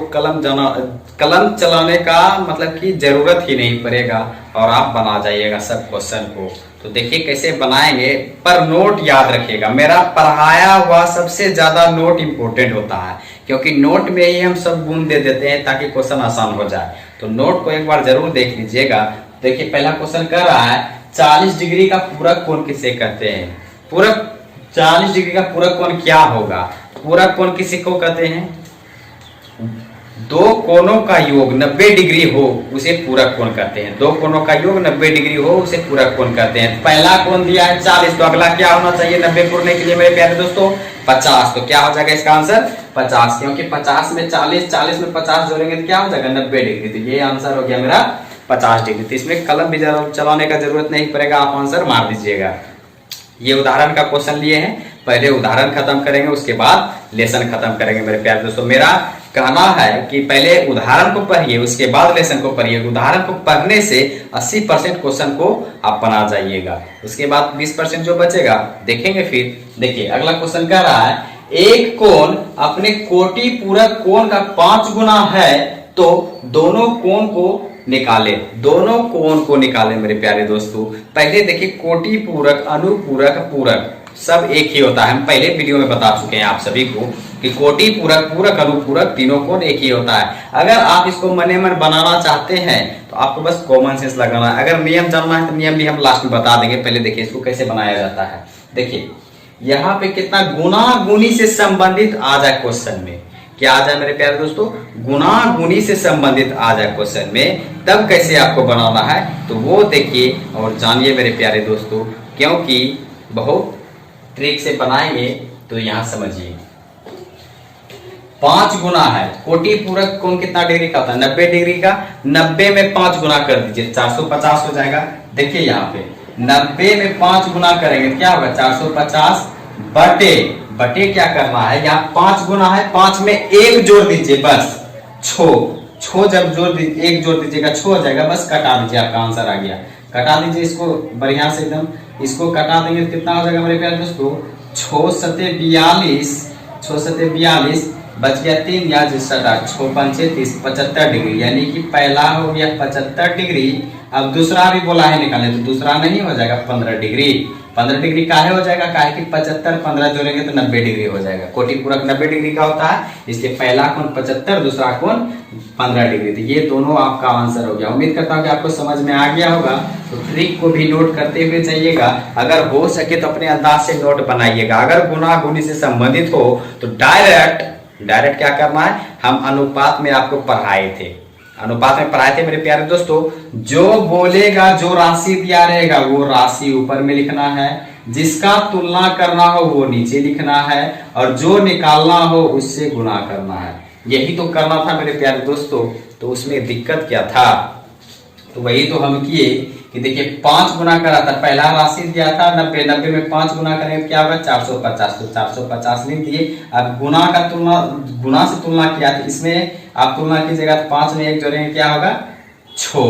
कलम चलाने का मतलब कि जरूरत ही नहीं पड़ेगा, और आप बना जाइएगा सब क्वेश्चन को। तो देखिए कैसे बनाएंगे, पर नोट याद रखिएगा। मेरा पढ़ाया हुआ सबसे ज्यादा नोट इंपोर्टेंट होता है, क्योंकि नोट में ही हम सब गुण दे देते हैं ताकि क्वेश्चन आसान हो जाए। तो नोट को एक बार जरूर देख लीजिएगा। देखिए पहला क्वेश्चन कर रहा है 40 डिग्री का पूरक कोण किसे कहते हैं। पूरक 40 डिग्री का पूरक कोण क्या होगा? पूरक कोण किसे को कहते हैं? दो कोणों का योग 90 डिग्री हो उसे पूरक कोण कहते हैं। दो कोणों का योग 90 डिग्री हो उसे पूरक कोण कहते हैं। पहला कोण दिया है 40, तो अगला क्या होना चाहिए 90 पूरने के लिए मेरे प्यारे दोस्तों? 50। तो क्या हो जाएगा इसका आंसर? 50, क्योंकि 50 में 40, 40 में 50 जोड़ेंगे तो क्या हो जाएगा 90 डिग्री। तो ये आंसर हो गया मेरा 50 डिग्री। तो इसमें कलम भी चलाने का जरूरत नहीं पड़ेगा, आप आंसर मार दीजिएगा। ये उदाहरण का क्वेश्चन लिए हैं, पहले उदाहरण खत्म करेंगे उसके बाद लेसन खत्म करेंगे मेरे प्यारे दोस्तों। मेरा कहना है कि पहले उदाहरण को पढ़िए उसके बाद लेसन को पढ़िए। उदाहरण को पढ़ने से 80% क्वेश्चन को आप बना जाइएगा, उसके बाद 20% जो बचेगा देखेंगे फिर। देखिए अगला क्वेश्चन कह रहा है एक कोण अपने कोटि पूरक कोण का 5 गुना है तो दोनों कोण को निकाले। दोनों कोण को निकाले मेरे प्यारे दोस्तों। पहले देखिए कोटि पूरक, अनुपूरक, पूरक सब एक ही होता है। हम पहले वीडियो में बता चुके हैं आप सभी को कि कोटि पूरक, पूरक, अनुपूरक तीनों कोण एक ही होता है। अगर आप इसको मने मन बनाना चाहते हैं तो आपको बस कॉमन सेंस लगाना है। अगर नियम जानना है तो नियम भी हम लास्ट में बता देंगे। पहले देखिए इसको कैसे बनाया जाता है। देखिए यहाँ पे कितना गुना गुनी से संबंधित आ जाए क्वेश्चन में, क्या आ जाए मेरे प्यारे दोस्तों? गुना गुनी से संबंधित आ जाए क्वेश्चन में, तब कैसे आपको बनाना है तो वो देखिए और जानिए मेरे प्यारे दोस्तों, क्योंकि बहुत ट्रिक से बनाएंगे तो यहां समझिए। 5 गुना है, कोटि पूरक कोण कितना डिग्री का होता है? 90 डिग्री का। 90 में 5 गुना कर दीजिए 450 हो जाएगा। देखिए यहाँ पे 90 में 5 गुना करेंगे क्या होगा? 450 बटे क्या करना है, यहाँ 5 गुना है, 5 में 1 जोड़ दीजिए बस। छो जब जोड़ दीजिए 1 जोड़ दीजिएगा 6 हो जाएगा, बस कटा दीजिए, आपका आंसर आ गया। कटा दीजिए इसको बढ़िया से एकदम, इसको कटा देंगे तो कितना हो जाएगा मेरे प्यारे दोस्तों? 6 सते 42, बच गया 3, यहाँ से 6 पंचे 30, 75 डिग्री, यानी कि पहला हो गया 75 डिग्री। अब दूसरा भी बोला है निकालने, तो दूसरा नहीं हो जाएगा 15 डिग्री। 15 डिग्री काहे हो जाएगा, काहे कि 75 15 जोड़ेंगे तो 90 डिग्री हो जाएगा। कोटि पूरक 90 डिग्री का होता है, इसलिए पहला कोण 75, दूसरा कोण 15 डिग्री। तो ये दोनों आपका आंसर हो गया। उम्मीद करता हूँ कि आपको समझ में आ गया होगा। तो ट्रिक को भी नोट करते हुए जाइएगा, अगर हो सके तो अपने अंदाज से नोट बनाइएगा। अगर गुना गुनी से संबंधित हो तो डायरेक्ट क्या करना है, हम अनुपात में आपको पढ़ाए थे, अनुपात में पढ़ाए थे मेरे प्यारे दोस्तों। जो बोलेगा, जो राशि दिया रहेगा वो राशि ऊपर में लिखना है, जिसका तुलना करना हो वो नीचे लिखना है, और जो निकालना हो उससे गुना करना है। यही तो करना था मेरे प्यारे दोस्तों। तो उसमें दिक्कत क्या था, तो वही तो हम किए कि देखिए 5 गुना करा था, पहला राशि दिया था 90, 90 में 5 गुना करेंगे क्या होगा 450, तो 450 लिख दिए। अब गुना का तुलना, गुना से तुलना किया, तो इसमें आप तुलना कीजिएगा तो 5 में 1 जोड़ेंगे क्या होगा 6,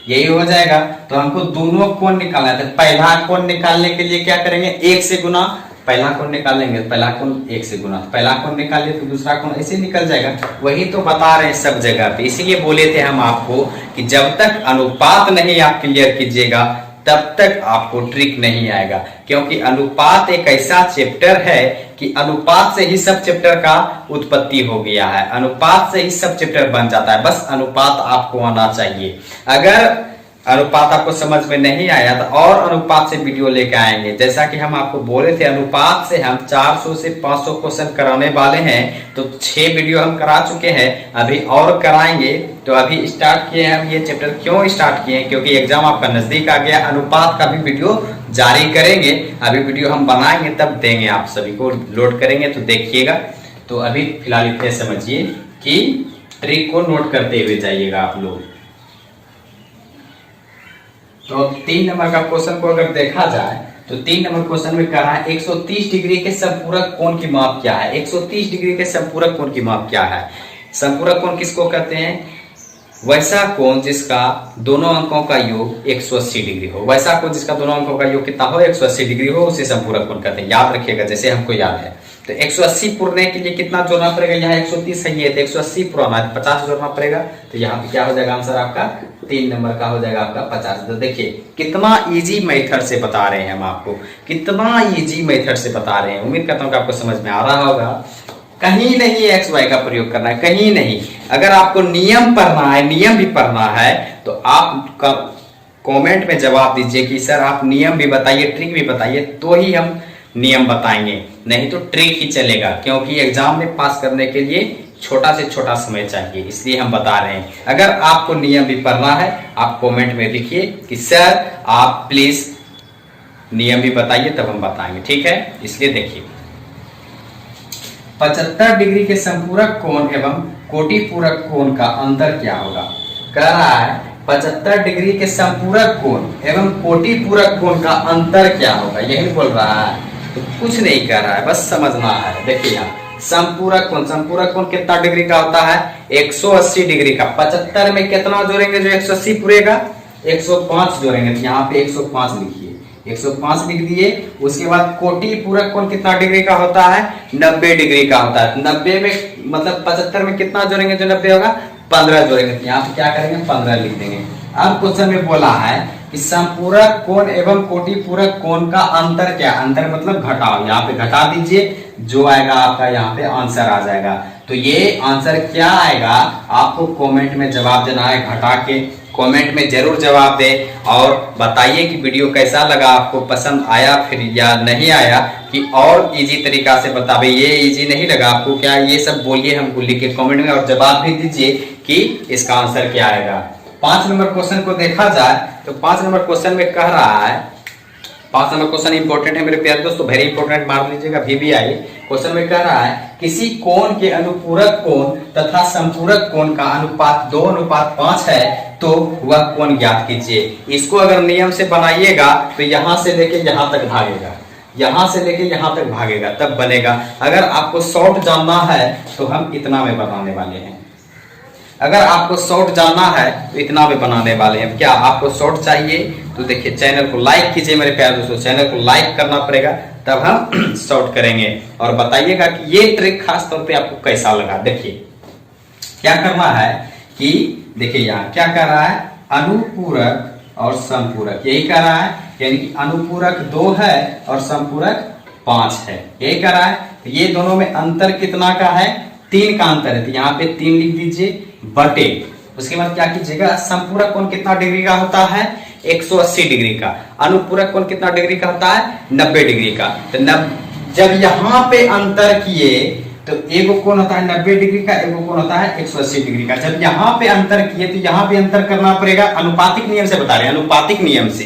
यही हो जाएगा। तो हमको दोनों कोण निकालना है, तो पहला कोण निकालने के लिए क्या करेंगे 1 से गुना, पहला कोण निकालेंगे, पहला कोण 1 से गुना, पहला कोण निकालिए तो दूसरा कोण ऐसे निकल जाएगा। वही तो बता रहे हैं सब जगह पे, इसीलिए बोले थे हम आपको कि जब तक अनुपात नहीं आप क्लियर कीजिएगा तब तक आपको ट्रिक नहीं आएगा। क्योंकि अनुपात एक ऐसा चैप्टर है कि अनुपात से ही सब चैप्टर का उत्पत्ति हो गया है, अनुपात से ही सब चैप्टर बन जाता है। बस अनुपात आपको आना चाहिए। अगर अनुपात आपको समझ में नहीं आया तो और अनुपात से वीडियो लेके आएंगे। जैसा कि हम आपको बोले थे, अनुपात से हम 400 से 500 क्वेश्चन कराने वाले हैं। तो 6 वीडियो हम करा चुके हैं, अभी और कराएंगे। तो अभी स्टार्ट किए हैं हम ये चैप्टर। क्यों स्टार्ट किए हैं, क्योंकि एग्जाम आपका नजदीक आ गया। अनुपात का भी वीडियो जारी करेंगे, अभी वीडियो हम बनाएंगे तब देंगे, आप सभी को लोड करेंगे तो देखिएगा। तो अभी फिलहाल इतने समझिए कि ट्रिक को नोट करते हुए जाइएगा आप लोग। तो 3 नंबर का क्वेश्चन को अगर देखा जाए तो 3 नंबर क्वेश्चन में कहा है 130 डिग्री के संपूरक कोण की माप क्या है। 130 डिग्री के संपूरक कोण की माप क्या है। संपूरक कोण किसको कहते हैं, वैसा कोण जिसका दोनों अंकों का योग 180 डिग्री हो। वैसा कोण जिसका दोनों अंकों का योग कितना हो 180 डिग्री हो, उसे संपूरक कोण कहते हैं। याद रखिएगा, जैसे हमको याद है। तो 180 पुरने के लिए कितना जोड़ना पड़ेगा, यहाँ 130 है ये, तो 180 पुराना है 50 जोड़ना पड़ेगा। तो यहाँ पे क्या हो जाएगा आंसर आपका 3 नंबर का हो जाएगा आपका 50। तो देखिए कितना इजी मेथड से बता रहे हैं हम आपको, कितना इजी मेथड से बता रहे हैं। उम्मीद करता हूँ कि आपको समझ में आ रहा होगा। कहीं नहीं एक्स वाई का प्रयोग करना है, कहीं नहीं। अगर आपको नियम पढ़ना है, नियम भी पढ़ना है, तो आप कमेंट में जवाब दीजिए कि सर आप नियम भी बताइए, ट्रिक भी बताइए, तो ही हम नियम बताएंगे, नहीं तो ट्रिक ही चलेगा। क्योंकि एग्जाम में पास करने के लिए छोटा से छोटा समय चाहिए, इसलिए हम बता रहे हैं। अगर आपको नियम भी पढ़ना है, आप कमेंट में लिखिए कि सर आप प्लीज नियम भी बताइए, तब हम बताएंगे, ठीक है। इसलिए देखिए 75 डिग्री के संपूरक कोण एवं कोटि पूरक कोण का अंतर क्या होगा। कह रहा है 75 डिग्री के संपूरक कोण एवं कोटि पूरक कोण का अंतर क्या होगा, यही बोल रहा है। तो कुछ नहीं कर रहा है, बस समझना है। देखिए यहाँ संपूरक कोण, संपूरक कोण कितना डिग्री का होता है 180 डिग्री का। 75 में कितना जोड़ेंगे जो 180 पूरेगा 105 जोड़ेंगे, तो यहाँ पे 105 लिखिए, 105 लिख दिए। उसके बाद कोटि पूरक कोण कितना डिग्री का होता है 90 डिग्री का होता है। 90 में मतलब 75 में कितना जोड़ेंगे जो 90 होगा 15 जोड़ेंगे, तो यहाँ पे क्या करेंगे 15 लिख देंगे। अब क्वेश्चन में बोला है कि संपूरक कोण एवं कोटि पूरक कोण का अंतर क्या, अंतर मतलब घटाओ, यहाँ पे घटा दीजिए, जो आएगा आपका यहाँ पे आंसर आ जाएगा। तो ये आंसर क्या आएगा आपको कमेंट में जवाब देना है, घटा के कमेंट में जरूर जवाब दे और बताइए कि वीडियो कैसा लगा, आपको पसंद आया फिर या नहीं आया, कि और इजी तरीका से बतावे। ये इजी नहीं लगा आपको क्या, ये सब बोलिए हमको लिख के कमेंट में, और जवाब भी दीजिए कि इसका आंसर क्या आएगा। 5 नंबर क्वेश्चन को देखा जाए तो 5 नंबर क्वेश्चन में कह रहा है, 5 नंबर क्वेश्चन इंपॉर्टेंट है मेरे प्यारे दोस्तों, वेरी इंपॉर्टेंट, मार लीजिएगा VBI। क्वेश्चन में कह रहा है किसी कोण के अनुपूरक कोण तथा संपूरक कोण का अनुपात 2:5 है, तो वह कोण ज्ञात कीजिए। इसको अगर नियम से बनाइएगा तो यहां से लेके यहां तक भागेगा, यहां से लेके यहां तक भागेगा, तब बनेगा। अगर आपको शॉर्ट जानना है तो हम इतना में बनाने वाले हैं। अगर आपको शॉर्ट जानना है तो इतना में बनाने वाले हैं। क्या आपको शॉर्ट चाहिए तो देखिए चैनल को लाइक कीजिए मेरे प्यारे दोस्तों, चैनल को लाइक करना पड़ेगा तब हम सॉर्ट करेंगे और बताइएगा कि ये ट्रिक खास तौर पे आपको कैसा लगा। देखिए क्या करना है कि देखिए यहाँ क्या कर रहा है, अनुपूरक और समपूरक यही कर रहा है, यानी कि अनुपूरक 2 है और समपूरक 5 है, यही कर रहा है। तो ये दोनों में अंतर कितना का है, 3 का अंतर है, तो यहाँ पे 3 लिख दीजिए बटे, उसके बाद क्या कीजिएगा, समपूरक कोण कितना डिग्री का होता है, 180 डिग्री का, अनुपूरक कोण कितना डिग्री का होता है, 90 डिग्री का। तो जब यहाँ पे अंतर किए तो एगो कोण होता है 90 डिग्री का, एगो कोण होता है 180 डिग्री का। जब यहाँ पे अंतर किए तो यहाँ भी अंतर करना पड़ेगा, अनुपातिक नियम से बता रहे हैं, अनुपातिक नियम से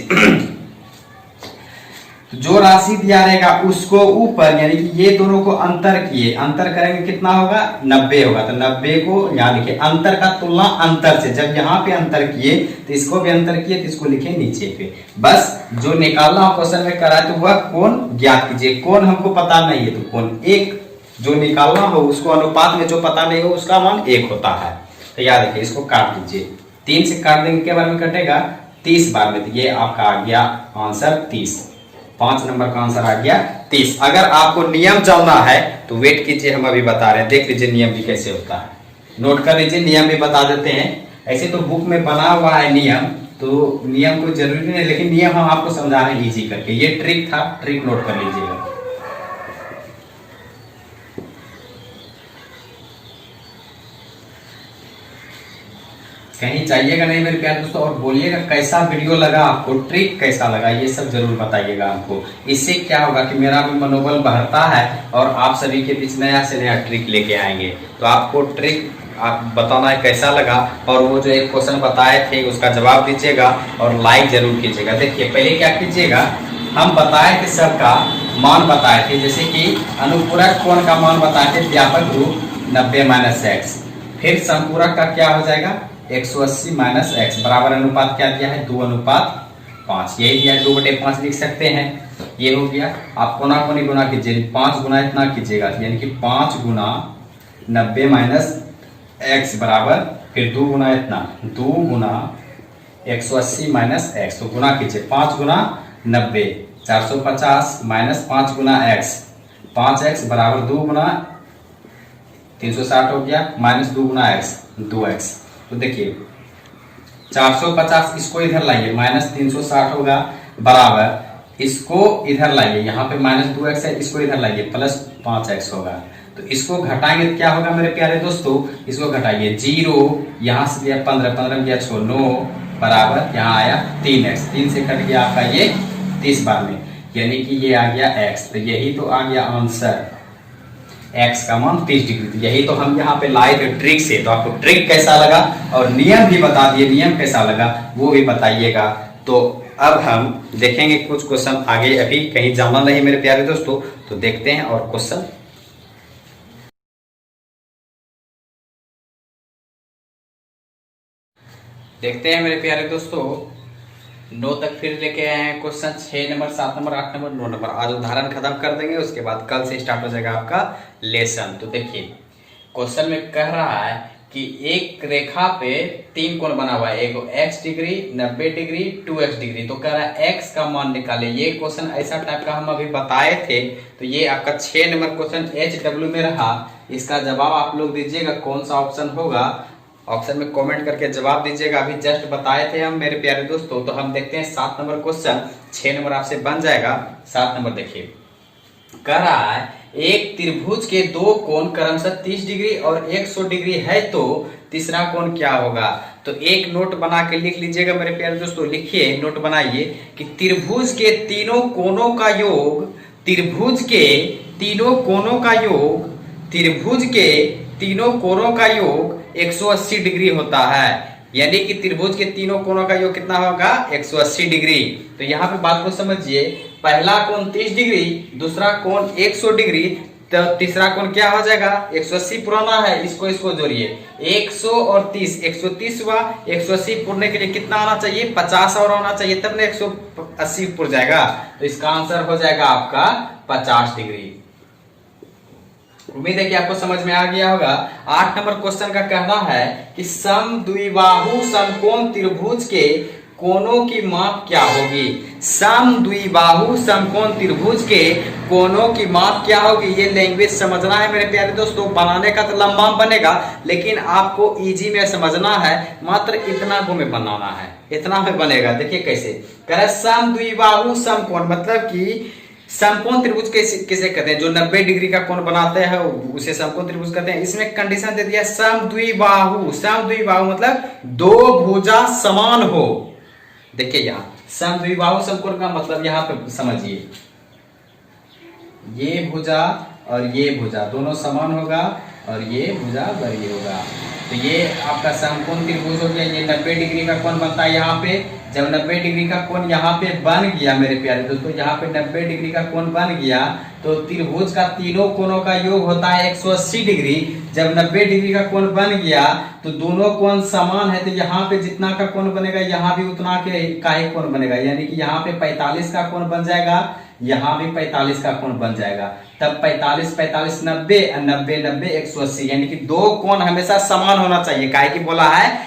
तो जो राशि दिया रहेगा उसको ऊपर, यानी कि ये दोनों को अंतर किए, अंतर करेंगे कितना होगा, 90 होगा। तो 90 को यहाँ लिखे, अंतर का तुलना अंतर से, जब यहाँ पे अंतर किए तो इसको भी अंतर किए तो इसको लिखे नीचे पे। बस जो निकालना क्वेश्चन में करा तो वह कोण ज्ञात कीजिए, कोण हमको पता नहीं है तो कोण एक जो निकालना हो उसको अनुपात में जो पता नहीं हो उसका मान 1 होता है। तो याद रखिए, इसको काट दीजिए, 3 से काट देंगे क्या बार में कटेगा, 30 बार में। तो ये आपका आ गया आंसर 30, 5 नंबर का आंसर आ गया 30। अगर आपको नियम जानना है तो वेट कीजिए, हम अभी बता रहे हैं, देख लीजिए नियम भी कैसे होता है, नोट कर लीजिए, नियम भी बता देते हैं। ऐसे तो बुक में बना हुआ है नियम, तो नियम को जरूरी नहीं, लेकिन नियम हम आपको समझा रहे हैं इजी करके। ये ट्रिक था, ट्रिक नोट कर लीजिएगा। कहीं जाइएगा नहीं मेरे प्यारे दोस्तों, और बोलिएगा कैसा वीडियो लगा आपको, ट्रिक कैसा लगा, ये सब जरूर बताइएगा हमको। इससे क्या होगा कि मेरा भी मनोबल बढ़ता है और आप सभी के बीच नया से नया ट्रिक लेके आएंगे। तो आपको ट्रिक आप बताना है कैसा लगा, और वो जो एक क्वेश्चन बताए थे उसका जवाब दीजिएगा और लाइक जरूर कीजिएगा। देखिए पहले क्या कीजिएगा, हम बताए थे सबका मान बताए थे, जैसे कि अनुपूरक कोण का मान बताए थे व्यापक रूप 90 - x, फिर समपूरक का क्या हो जाएगा 180 - x बराबर अनुपात क्या दिया है 2:5, यही दिया है 2/5 लिख सकते हैं। ये हो गया, आप कोना कोनी गुना कीजिए, 5 गुना इतना कीजिएगा, यानी कि 5 गुना 90 - x बराबर, फिर 2 गुना इतना, 2 गुना 180 - x, तो गुना कीजिए, 5 गुना 90 450 - 5 गुना x, 5x बराबर 2 गुना 360 हो गया, -2 गुना x 2x। तो देखिए 450 इसको इधर लाइए, -360 होगा बराबर, इसको इधर लाइए, यहाँ पे -2x है, इसको इधर लाइए, +5x होगा। तो इसको घटाएंगे तो क्या होगा मेरे प्यारे दोस्तों, इसको घटाइए, 0 यहाँ से दिया 15, 15 दिया 6, 9 बराबर, यहाँ आया 3x, 3 से कट गया आपका ये 30 बार में, यानी कि ये आ गया x। तो यही तो आ गया आंसर, x का मान 30 डिग्री। तो यही तो हम यहाँ पे लाए थे ट्रिक से। तो आपको ट्रिक कैसा लगा और नियम भी बता दिए, नियम कैसा लगा वो भी बताइएगा। तो अब हम देखेंगे कुछ क्वेश्चन आगे, अभी कहीं जाना नहीं मेरे प्यारे दोस्तों, तो देखते हैं और क्वेश्चन देखते हैं मेरे प्यारे दोस्तों। 9 तक फिर लेके आए हैं question, 6 number 7 number 8 number 9 number. आज उदाहरण खत्म कर देंगे, उसके बाद कल से स्टार्ट हो जाएगा आपका लेसन। तो देखिए क्वेश्चन में कह रहा है कि एक रेखा पे 3 कोण बना हुआ है, एक x degree 90 degree 2x degree. तो कह रहा है x का मान निकाले। ये क्वेश्चन ऐसा टाइप का हम अभी बताए थे। तो ये आपका 6 नंबर क्वेश्चन HW में रहा। इसका जवाब आप लोग दीजिएगा कौन सा ऑप्शन होगा, ऑप्शन में कमेंट करके जवाब दीजिएगा। अभी जस्ट बताए थे हम मेरे प्यारे दोस्तों। तो हम देखते हैं 7 नंबर क्वेश्चन, 6 नंबर आपसे बन जाएगा। 7 नंबर देखिए, कह रहा है एक त्रिभुज के 2 कोण क्रमशः 30 डिग्री और 100 डिग्री है, तो तीसरा कोण क्या होगा। तो एक नोट बना के लिख लीजिएगा मेरे प्यारे दोस्तों, लिखिए नोट बनाइए कि त्रिभुज के तीनों कोणों का योग, त्रिभुज के तीनों कोणों का योग, त्रिभुज के तीनों कोणों का योग 180 डिग्री होता है। यानी कि त्रिभुज के तीनों कोणों का योग कितना होगा 180 डिग्री। तो यहाँ पे बात को समझिए, पहला कोण 30 डिग्री, दूसरा कोण 100 डिग्री, तो तीसरा कोण क्या हो जाएगा 180 पुराना है, इसको जोड़िए, 100 और 30, 130 हुआ। 180 पुरने के लिए कितना आना चाहिए 50 और आना चाहिए, तब ना 180 पुर जाएगा। तो इसका आंसर हो जाएगा आपका 50 डिग्री। उम्मीद है कि आपको समझ में आ गया होगा। 8 नंबर क्वेश्चन का कहना है कि समद्विबाहु समकोण त्रिभुज के कोनों की माप क्या होगी। समद्विबाहु समकोण त्रिभुज के कोनों की माप क्या होगी, ये लैंग्वेज समझना है मेरे प्यारे दोस्तों। बनाने का तो लंबा बनेगा, लेकिन आपको इजी में समझना है, मात्र इतना को में बनाना है, इतना में बनेगा। देखिए कैसे कह रहा है, समद्विबाहु समकोण मतलब कि समकोण त्रिभुज किसे कहते हैं, जो 90 डिग्री का कोण बनाते हैं उसे समकोण त्रिभुज कहते हैं। इसमें कंडीशन दे दिया समद्विबाहु, समद्विबाहु मतलब दो भुजा समान हो। देखिए यहाँ समद्विबाहु समकोण का मतलब यहाँ पे समझिए, ये भुजा और ये भुजा दोनों समान होगा और ये भुजा बड़ी होगा, तो ये आपका समकोण त्रिभुज हो गया। ये 90 डिग्री का कोण बनता है यहाँ पे। जब 90 डिग्री का कोण यहाँ पे बन गया मेरे प्यारे दोस्तों, यहाँ पे 90 डिग्री का कोण बन गया तो त्रिभुज का तीनों कोणों का योग होता है 180 डिग्री। जब 90 डिग्री का कोण बन गया तो दोनों कोण समान है, तो यहाँ पे जितना का कोण बनेगा यहाँ भी उतना का ही कोण बनेगा, यानी कि यहाँ पे 45 का कोण बन जाएगा, यहाँ भी 45 का कोण बन जाएगा। तब 45 45 90 90 90 180, यानी कि दो कोण हमेशा समान होना चाहिए। काहे की बोला है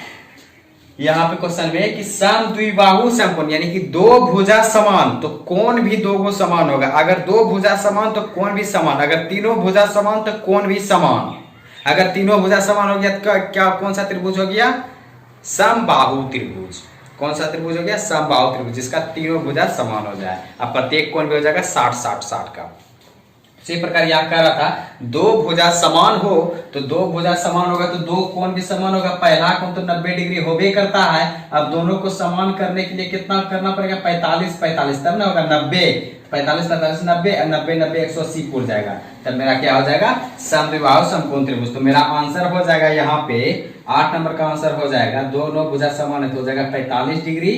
यहाँ पे क्वेश्चन में कि समद्विबाहु समकोण, यानी कि दो भुजा समान तो कोण भी दो समान होगा। अगर दो भुजा समान तो कोण भी समान, अगर तीनों भुजा समान तो कोण भी समान। अगर तीनों भुजा समान हो गया तो क्या कौन सा त्रिभुज हो गया, समबाहु त्रिभुज। कौन सा त्रिभुज हो गया, समबाहु त्रिभुज, जिसका तीनों भुजा समान हो जाए। अब प्रत्येक कोण भी हो जाएगा 60 60 60 का। इसी प्रकार यहाँ कह रहा था दो भुजा समान हो, तो दो भुजा समान होगा तो दो कोण भी समान होगा। पहला कोण तो 90 डिग्री हो भी करता है, अब दोनों को समान करने के लिए कितना करना पड़ेगा, 45 45, तब ना होगा 90, 45 45 90 90 90 180 पूर जाएगा। तब मेरा क्या हो जाएगा, समद्विबाहु समकोण त्रिभुज। तो मेरा आंसर हो जाएगा यहाँ पे 8 नंबर का आंसर हो जाएगा, दोनों भुजा समान है तो हो जाएगा 45 डिग्री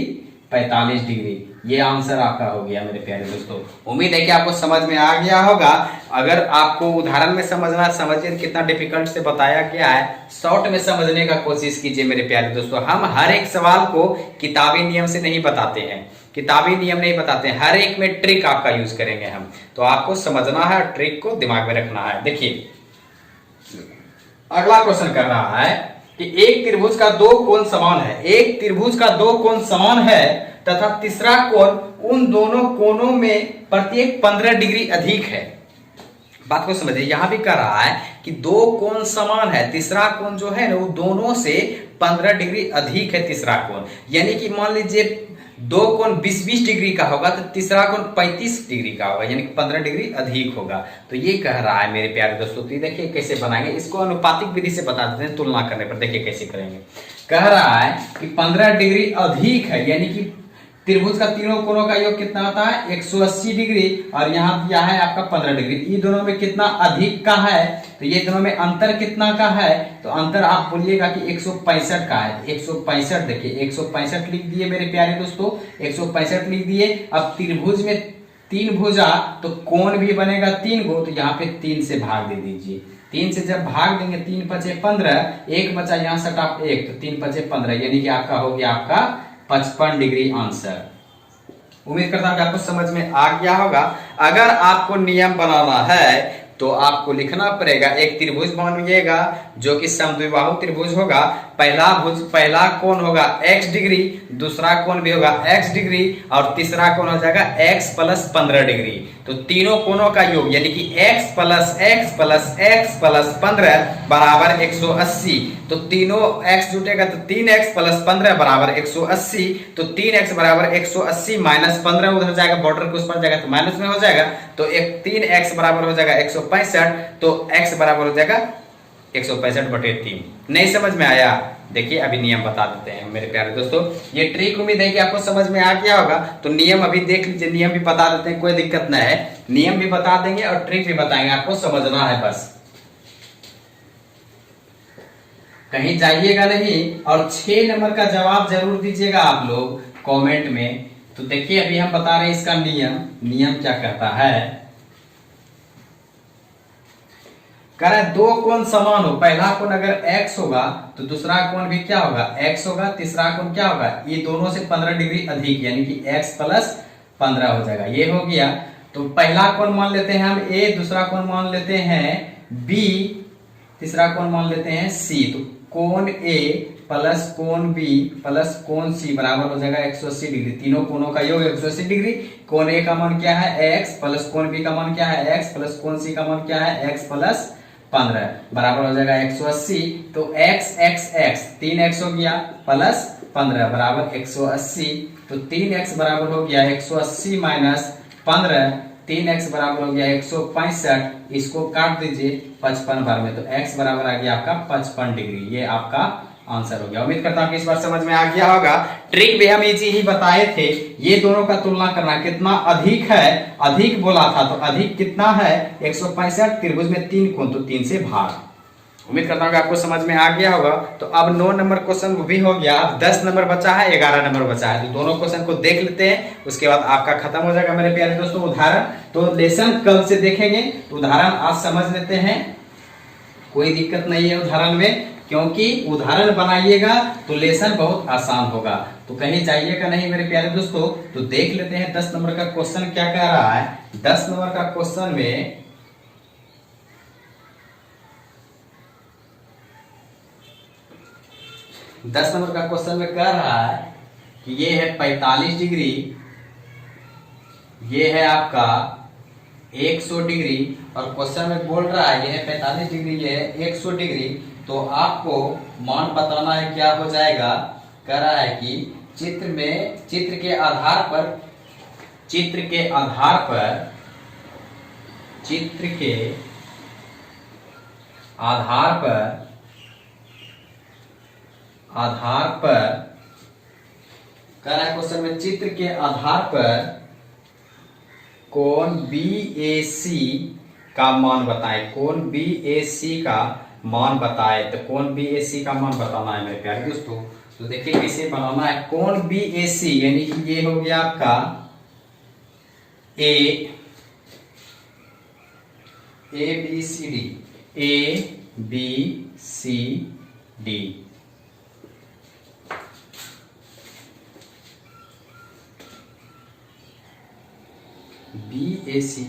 45 डिग्री। ये आंसर आपका हो गया मेरे प्यारे दोस्तों। उम्मीद है कि आपको समझ में आ गया होगा। अगर आपको उदाहरण में समझना, समझिए कितना डिफिकल्ट से बताया गया है, शॉर्ट में समझने का कोशिश कीजिए मेरे प्यारे दोस्तों। हम हर एक सवाल को किताबी नियम से नहीं बताते हैं, किताबी नियम नहीं बताते हैं, हर एक में ट्रिक आपका यूज करेंगे हम। तो आपको समझना है, ट्रिक को दिमाग में रखना है। देखिए अगला क्वेश्चन कर रहा है कि एक त्रिभुज का दो कोण समान है, एक त्रिभुज का दो कोण समान है तथा तीसरा कोण उन दोनों कोणों में प्रत्येक 15 डिग्री अधिक है। बात को समझिए, यहां भी कह रहा है कि दो कोण समान है, तीसरा कोण जो है ना वो दोनों से 15 डिग्री अधिक है तीसरा कोण। यानी कि मान लीजिए दो कोण 20-20 डिग्री का होगा तो तीसरा कोण 35 डिग्री का होगा, यानी कि 15 डिग्री अधिक होगा। तो ये कह रहा है मेरे प्यारे दोस्तों। तो देखिए कैसे बनाएंगे इसको, अनुपातिक विधि से बता देते हैं तुलना करने पर। देखिए कैसे करेंगे। कह रहा है कि 15 डिग्री अधिक है, यानी कि त्रिभुज का तीनों कोणों का योग कितना होता है 180 डिग्री, और यहाँ दिया है आपका 15 डिग्री। ये दोनों में कितना अधिक का है, तो ये दोनों में अंतर कितना का है, तो अंतर आप बोलिएगा कि 165 का है। 165 देखिए 165 लिख दिए मेरे प्यारे दोस्तों, 165 लिख दिए। अब त्रिभुज में तीन भुजा तो कोण भी बनेगा 3 गो, तो यहाँ पे 3 से भाग दे दीजिए। 3 से जब भाग देंगे 3 पचे 15, एक बचा यहाँ सटा 1, तो 3 पचे 15, यानी कि आपका हो गया आपका 55 डिग्री आंसर। उम्मीद करता हूं कि आपको समझ में आ गया होगा। अगर आपको नियम बनाना है तो आपको लिखना पड़ेगा, एक त्रिभुज मानिएगा जो कि समद्विबाहु त्रिभुज होगा। पहला कोण होगा x डिग्री, दूसरा कोण भी होगा x डिग्री, और तीसरा कोण हो जाएगा x प्लस 15 डिग्री। तो तीनों कोणों का योग यानी कि x plus x plus x plus 15 बराबर 180। तो तीनों x जुटेगा तो 3x प्लस 15 बराबर 180। तो 3x बराबर 180 माइनस 15 उधर जाएगा, बॉर्डर के उस पर जाएगा तो माइनस में हो जाएगा। तो 3x बराबर हो जाएगा 165, तो x बराबर हो जाएगा 165/3। नहीं समझ में आया, देखिए अभी नियम बता देते हैं मेरे प्यारे दोस्तों। ये ट्रिक उम्मीद है कि आपको समझ में आ गया होगा। तो नियम अभी देख लीजिए, नियम भी बता देते हैं, कोई दिक्कत नहीं है। नियम भी बता देंगे और ट्रिक भी बताएंगे, आपको समझना है बस, कहीं जाइएगा नहीं। और 6 नंबर का जवाब जरूर दीजिएगा आप लोग कमेंट में। तो देखिए अभी हम बता रहे हैं इसका नियम क्या कहता है। कह रहा है दो कोण समान हो, पहला कोण अगर x होगा तो दूसरा कोण भी क्या होगा x होगा, तीसरा कोण क्या होगा, ये दोनों से 15 डिग्री अधिक, यानी कि x प्लस 15 हो जाएगा। ये हो गया। तो पहला कोण मान लेते हैं हम a, दूसरा कोण मान लेते हैं b, तीसरा कोण मान लेते हैं c। तो कोण a प्लस कोण बी प्लस कोण सी बराबर हो जाएगा 180 डिग्री। तीनों कोणों का योग 180 डिग्री। कोण ए का मान क्या है x प्लस कोण बी का मान क्या है x प्लस कोण सी का मान क्या है x प्लस 15 बराबर हो जाएगा 180। तो x x x 3x हो गया प्लस 15 बराबर 180। तो 3x बराबर हो गया 180 माइनस 15, 3x बराबर हो गया 165। इसको काट दीजिए 55 बार में, तो x बराबर आ गया आपका 55 डिग्री। ये आपका आंसर हो गया। उम्मीद करता हूं कि इस बार समझ में आ गया होगा। ट्रिक भी हम इजी ही बताए थे। ये दोनों का तुलना करना कितना अधिक है, अधिक बोला था तो अधिक कितना है 165। त्रिभुज में 3 कोण तो 3 से भाग। उम्मीद करता हूं कि आपको समझ में आ गया होगा। तो अब 9 नंबर क्वेश्चन भी हो गया। अब 10 नंबर बचा है, 11 नंबर बचा है। तो दोनों क्वेश्चन को देख लेते हैं, उसके बाद आपका खत्म हो जाएगा मेरे प्यारे दोस्तों। उदाहरण तो लेसन कल से देखेंगे, तो उदाहरण आज समझ लेते हैं। कोई दिक्कत नहीं है उदाहरण में, क्योंकि उदाहरण बनाइएगा तो लेसन बहुत आसान होगा। तो कहीं जाइएगा नहीं मेरे प्यारे दोस्तों। तो देख लेते हैं 10 नंबर का क्वेश्चन क्या कह रहा है। 10 नंबर का क्वेश्चन में 10 नंबर का क्वेश्चन में कह रहा है कि ये है 45 डिग्री, ये है आपका 100 डिग्री, और क्वेश्चन में बोल रहा है ये है 45 डिग्री, ये है 100 डिग्री। तो आपको मान बताना है, क्या हो जाएगा। कह रहा है कि चित्र के आधार पर कह रहा है क्वेश्चन में चित्र के आधार पर कोण BAC का मान बताएं। कोण BAC का मान बताए। तो कोण BAC का मान बताना है मेरे प्यारे दोस्तों। तो देखिए कैसे बनाना है। कोण BAC यानी कि ये हो गया आपका ABCD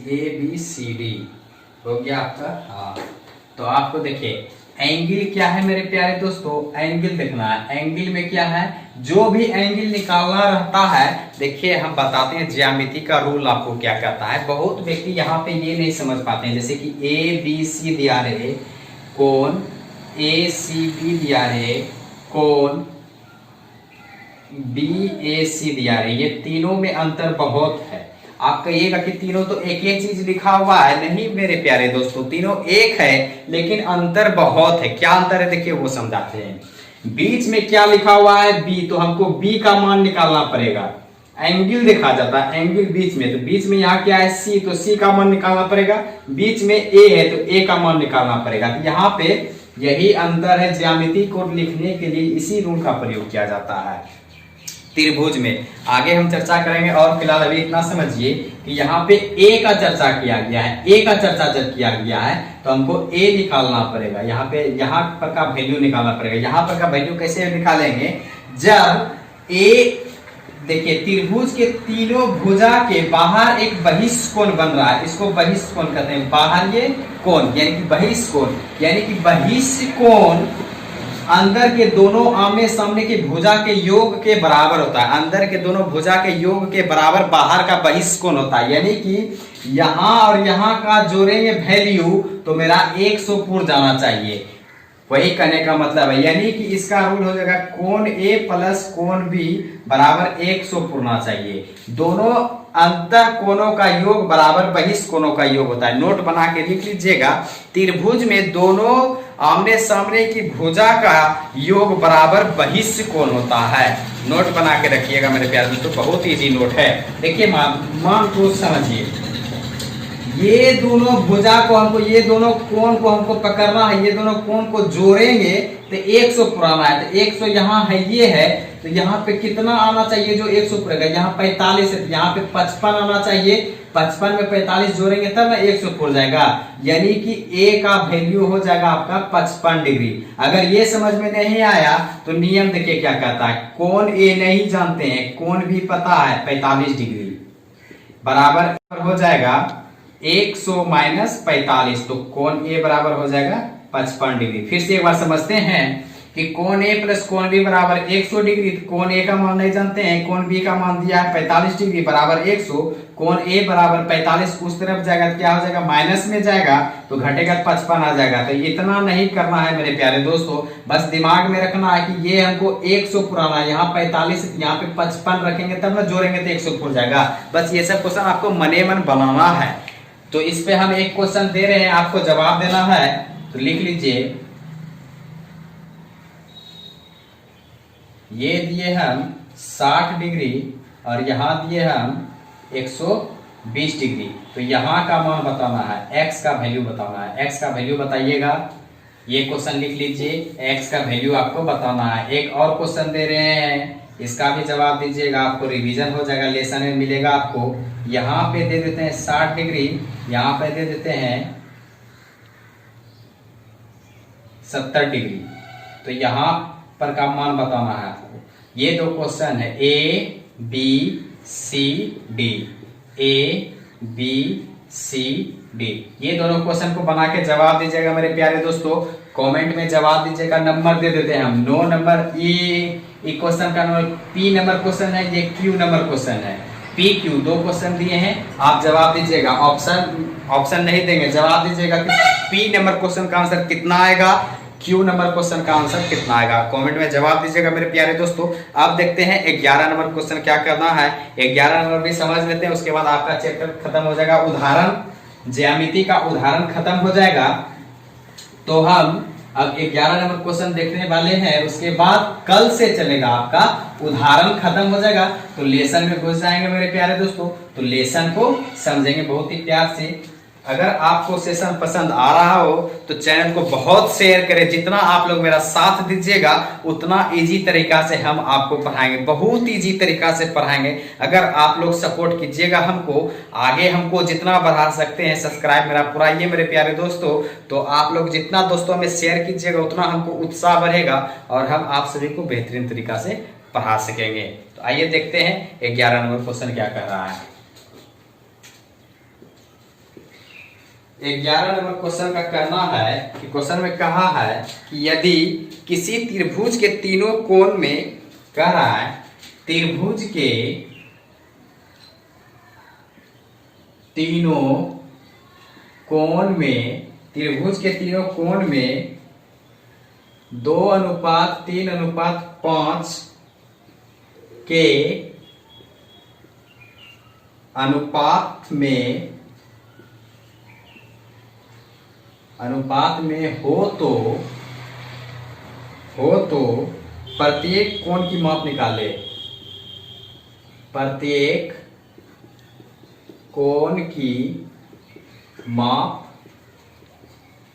ABCD हो गया आपका। हाँ, तो आपको देखिए एंगल क्या है मेरे प्यारे दोस्तों, एंगल देखना है। एंगल में क्या है, जो भी एंगल निकालना रहता है, देखिए हम बताते हैं ज्यामिति का रूल आपको क्या कहता है। बहुत व्यक्ति यहाँ पे ये नहीं समझ पाते हैं, जैसे कि ABC दिया रहे, कोण ACB दिया रहे, कोण BAC दिया रहे, ये तीनों में अंतर बहुत है। आप कहिएगा कि तीनों तो एक ही चीज लिखा हुआ है। नहीं मेरे प्यारे दोस्तों, तीनों एक है लेकिन अंतर बहुत है। क्या अंतर है देखिए वो समझाते हैं। बीच में क्या लिखा हुआ है B, तो हमको B का मान निकालना पड़ेगा। एंगल देखा जाता है, एंगल बीच में, तो बीच में यहाँ क्या है C, तो C का मान निकालना पड़ेगा। बीच में A है तो A का मान निकालना पड़ेगा। तो यहाँ पे यही अंतर है। ज्यामिति को लिखने के लिए इसी रूल का प्रयोग किया जाता है त्रिभुज में। आगे हम चर्चा करेंगे, और फिलहाल अभी इतना समझिए कि यहाँ पे A का चर्चा किया गया है। A का चर्चा जब किया गया है तो हमको A निकालना पड़ेगा। यहाँ पर का वैल्यू निकालना पड़ेगा। यहाँ पर का वैल्यू कैसे निकालेंगे, जब A देखिए त्रिभुज के तीनों भुजा के बाहर एक बहिष्ठ कोण बन रहा है, इसको बहिष्ठ कोण कहते हैं। बाहर ये कोण यानी कि बहिष्ठ कोण, यानी कि बहिष्ठ कोण अंदर के दोनों आमने सामने की भुजा के योग के बराबर होता है। अंदर के दोनों भुजा के योग के बराबर बाहर का बहिष्ठ कोण होता है। यानी कि यहाँ और यहाँ का जोड़ेंगे वैल्यू तो मेरा 100 पूर्ण जाना चाहिए। वही कहने का मतलब है, यानी कि इसका रूल हो जाएगा कोण A प्लस कोण B बराबर 100 पूर्णा चाहिए। दोनों अंतर कोणों का योग बराबर बहिष्ठ कोणों का योग होता है। नोट बना के लिख लीजिएगा, त्रिभुज में दोनों आमने सामने की भुजा का योग बराबर बहिष्ठ कोण होता है। नोट बना के रखिएगा मेरे प्यारे दोस्तों, बहुत इजी नोट है। देखिए मान को समझिए, ये दोनों भुजा को हमको, ये दोनों कोण को हमको पकड़ना है। ये दोनों कोण को जोड़ेंगे तो 100 पुराना है। तो 100 यहाँ है, ये है, तो यहाँ पे कितना आना चाहिए जो 100 पड़ेगा। यहाँ 45 है तो यहाँ पे 55 आना चाहिए। 55 में 45 जोड़ेंगे तब ना 100 पुर जाएगा। यानी कि A का वैल्यू हो जाएगा आपका 55 डिग्री। अगर ये समझ में नहीं आया तो नियम देखिए क्या कहता है। कोण A नहीं जानते हैं, कोण भी पता है 45 डिग्री बराबर हो जाएगा 100 माइनस 45। तो कोण A बराबर हो जाएगा 55 डिग्री। फिर से एक बार समझते हैं कि कोण ए प्लस कोण बी बराबर 100 डिग्री। तो कोण ए का मान नहीं जानते हैं, कोण बी का मान दिया है 45 डिग्री बराबर 100। कोण ए बराबर 45 उस तरफ जाएगा तो क्या हो जाएगा, माइनस में जाएगा तो घटेगा 55 आ जाएगा। तो इतना नहीं करना है मेरे प्यारे दोस्तों, बस दिमाग में रखना है कि ये हमको 100 पुराना, यहाँ 45 यहाँ पे 55 रखेंगे तब ना जोड़ेंगे तो 100 पुर जाएगा। बस ये सब क्वेश्चन आपको मने मन बनाना है। तो इस पे हम एक क्वेश्चन दे रहे हैं, आपको जवाब देना है। तो लिख लीजिए, ये दिए हम 60 डिग्री और यहाँ दिए हम 120 डिग्री। तो यहाँ का मान बताना है, x का वैल्यू बताना है। x का वैल्यू बताइएगा, ये क्वेश्चन लिख लीजिए, x का वैल्यू आपको बताना है। एक और क्वेश्चन दे रहे हैं, इसका भी जवाब दीजिएगा, आपको रिवीजन हो जाएगा, लेसन में मिलेगा आपको। यहाँ पे दे देते हैं 60 डिग्री, यहाँ पे दे देते हैं 70 डिग्री। तो यहाँ पर का मान बताना है आपको। ये दो क्वेश्चन है, A B C D, A B C D. ये दोनों क्वेश्चन को बना के जवाब दीजिएगा मेरे प्यारे दोस्तों, कमेंट में जवाब दीजिएगा। नंबर दे देते हैं हम 9 नंबर, ई क्वेश्चन का नंबर पी नंबर क्वेश्चन है, ये क्यू नंबर क्वेश्चन है। पी क्यू दो क्वेश्चन दिए हैं, आप जवाब दीजिएगा। ऑप्शन नहीं देंगे, जवाब दीजिएगा कि पी नंबर क्वेश्चन का आंसर कितना आएगा, क्यू नंबर क्वेश्चन का आंसर कितना आएगा, कमेंट में जवाब दीजिएगा मेरे प्यारे दोस्तों। अब देखते हैं 11 नंबर क्वेश्चन क्या करना है। 11 नंबर भी समझ लेते हैं, उसके बाद आपका चैप्टर खत्म हो जाएगा। उदाहरण, ज्यामिति का उदाहरण खत्म हो जाएगा। तो हम अब 11 नंबर क्वेश्चन देखने वाले हैं, उसके बाद कल से चलेगा आपका उदाहरण खत्म हो जाएगा। तो लेसन में घुस जाएंगे मेरे प्यारे दोस्तों। तो लेसन को समझेंगे बहुत ही प्यार से। अगर आपको सेशन पसंद आ रहा हो तो चैनल को बहुत शेयर करें। जितना आप लोग मेरा साथ दीजिएगा उतना इजी तरीका से हम आपको पढ़ाएंगे, बहुत इजी तरीका से पढ़ाएंगे। अगर आप लोग सपोर्ट कीजिएगा हमको, आगे हमको जितना बढ़ा सकते हैं, सब्सक्राइब मेरा पुराइए मेरे प्यारे दोस्तों। तो आप लोग जितना दोस्तों में शेयर कीजिएगा उतना हमको उत्साह बढ़ेगा और हम आप सभी को बेहतरीन तरीका से पढ़ा सकेंगे। तो आइए देखते हैं 11 नंबर क्वेश्चन क्या कह रहा है। 11 नंबर क्वेश्चन का कहना है कि क्वेश्चन में कहा है कि यदि किसी त्रिभुज के तीनों कोण में, कह रहा है त्रिभुज के तीनों कोण में, त्रिभुज के तीनों कोण में 2:3:5 के अनुपात में हो तो प्रत्येक कोण की माप निकाले। प्रत्येक कोण की माप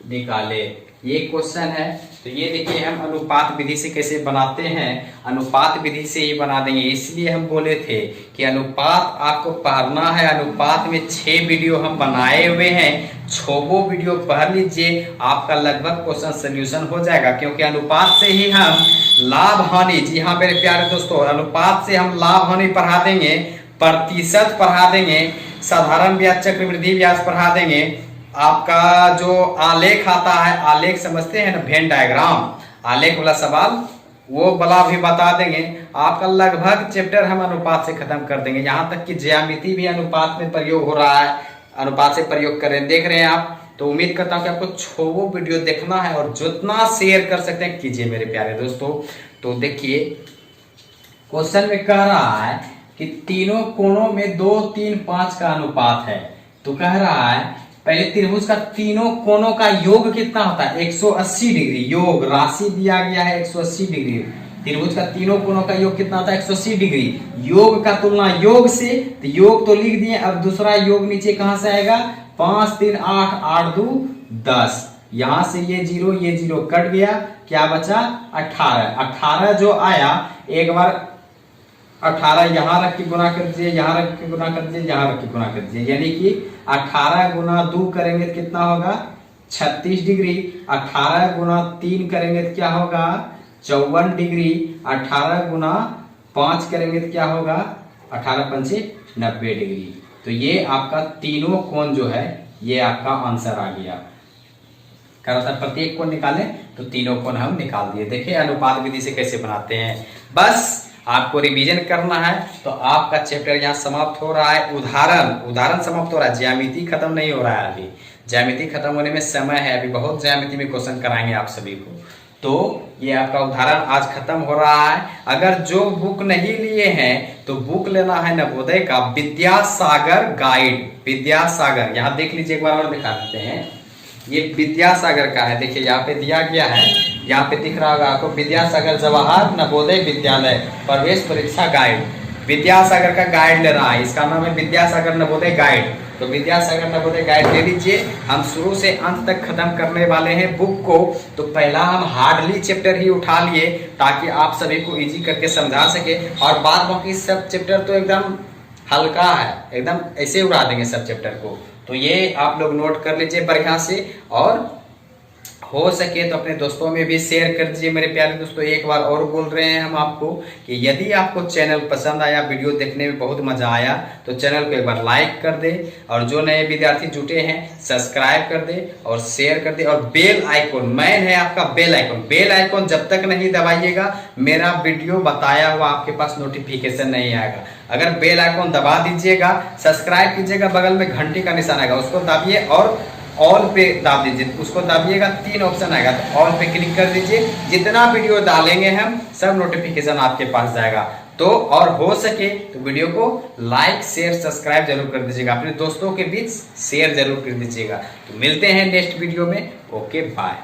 निकाले, ये क्वेश्चन है। तो ये देखिए हम अनुपात विधि से कैसे बनाते हैं, अनुपात विधि से ही बना देंगे। इसलिए हम बोले थे कि अनुपात आपको पढ़ना है। अनुपात में 6 वीडियो हम बनाए हुए हैं, 6 वीडियो पढ़ लीजिए, आपका लगभग क्वेश्चन सोल्यूशन हो जाएगा। क्योंकि अनुपात से ही हम लाभ हानि, जी हाँ मेरे प्यारे दोस्तों, अनुपात से हम लाभ हानि पढ़ा देंगे, प्रतिशत पढ़ा देंगे, साधारण ब्याज, चक्रवृद्धि ब्याज पढ़ा देंगे। आपका जो आलेख आता है, आलेख समझते हैं ना, वेन डायग्राम, आलेख वाला सवाल, वो वाला भी बता देंगे। आपका लगभग चैप्टर हम अनुपात से खत्म कर देंगे। यहाँ तक कि ज्यामिति भी अनुपात में प्रयोग हो रहा है, अनुपात से प्रयोग कर रहे हैं, देख रहे हैं आप। तो उम्मीद करता हूँ कि आपको 6 वीडियो देखना है और जितना शेयर कर सकते हैं कीजिए मेरे प्यारे दोस्तों। तो देखिए क्वेश्चन में कह रहा है कि तीनों कोणों में 2, 3, 5 का अनुपात है। तो कह रहा है पहले त्रिभुज का तीनों कोणों का योग कितना होता है, 180 डिग्री। योग राशि दिया गया है 180 डिग्री। त्रिभुज का तीनों कोणों का योग कितना होता है, 180 डिग्री। योग का तुलना योग से, तो योग तो लिख दिए, अब दूसरा योग नीचे कहां से आएगा, 5, 3, 8, 8, 2, 10। यहां से ये 0 कट गया, क्या बचा 18। 18 जो आया, एक बार 18 यहाँ रख के गुना कर दीजिए, यहाँ रख के गुना कर दीजिए, यहाँ रख के गुना कर दीजिए, यानी कि 18 गुना 2 करेंगे तो कितना होगा, 36 डिग्री। 18 गुना 3 करेंगे तो क्या होगा, 54 डिग्री। 18 गुना 5 करेंगे तो क्या होगा, 18 पंचे 90 डिग्री। तो ये आपका तीनों कोण जो है, ये आपका आंसर आ गया। क्या होता है, प्रत्येक कोण निकालें तो तीनों कोण हम निकाल दिए। देखिए अनुपात विधि से कैसे बनाते हैं। बस आपको रिवीजन करना है तो आपका चैप्टर यहाँ समाप्त हो रहा है। उदाहरण समाप्त हो रहा है, ज्यामिति खत्म नहीं हो रहा है। अभी ज्यामिति खत्म होने में समय है, अभी बहुत ज्यामिति में क्वेश्चन कराएंगे आप सभी को। तो ये आपका उदाहरण आज खत्म हो रहा है। अगर जो बुक नहीं लिए हैं तो बुक लेना है नवोदय का विद्यासागर गाइड। विद्यासागर यहाँ देख लीजिए, एक बार और दिखा देते हैं। ये विद्यासागर का है, देखिए यहाँ पे दिया गया है, यहाँ पे दिख रहा होगा आपको, विद्यासागर जवाहर नवोदय विद्यालय प्रवेश परीक्षा गाइड। विद्यासागर का गाइड ले रहा है, इसका नाम है विद्यासागर नवोदय गाइड। तो विद्यासागर नवोदय गाइड ले लीजिए। हम शुरू से अंत तक खत्म करने वाले हैं बुक को। तो पहला हम हार्डली चैप्टर ही उठा लिए ताकि आप सभी को इजी करके समझा सके, और बाद बाकी सब चैप्टर तो एकदम हल्का है, एकदम ऐसे उड़ा देंगे सब चैप्टर को। तो ये आप लोग नोट कर लीजिए बढ़िया से, और हो सके तो अपने दोस्तों में भी शेयर कर दीजिए। मेरे प्यारे दोस्तों, एक बार और बोल रहे हैं हम आपको कि यदि आपको चैनल पसंद आया, वीडियो देखने में बहुत मजा आया, तो चैनल को एक बार लाइक कर दे, और जो नए विद्यार्थी जुटे हैं सब्सक्राइब कर दे और शेयर कर दे। और बेल आइकॉन मैन है आपका, बेल आइकॉन। बेल आइकॉन जब तक नहीं दबाइएगा मेरा वीडियो बताया हुआ आपके पास नोटिफिकेशन नहीं आएगा। अगर बेल आइकॉन दबा दीजिएगा, सब्सक्राइब कीजिएगा, बगल में घंटी का निशान आएगा, उसको दबाइए और ऑल पे दाब दीजिए। उसको दबाइएगा, 3 ऑप्शन आएगा, तो ऑल पे क्लिक कर दीजिए। जितना वीडियो डालेंगे हम सब नोटिफिकेशन आपके पास जाएगा। तो और हो सके तो वीडियो को लाइक शेयर सब्सक्राइब जरूर कर दीजिएगा, अपने दोस्तों के बीच शेयर जरूर कर दीजिएगा। तो मिलते हैं नेक्स्ट वीडियो में। Okay bye.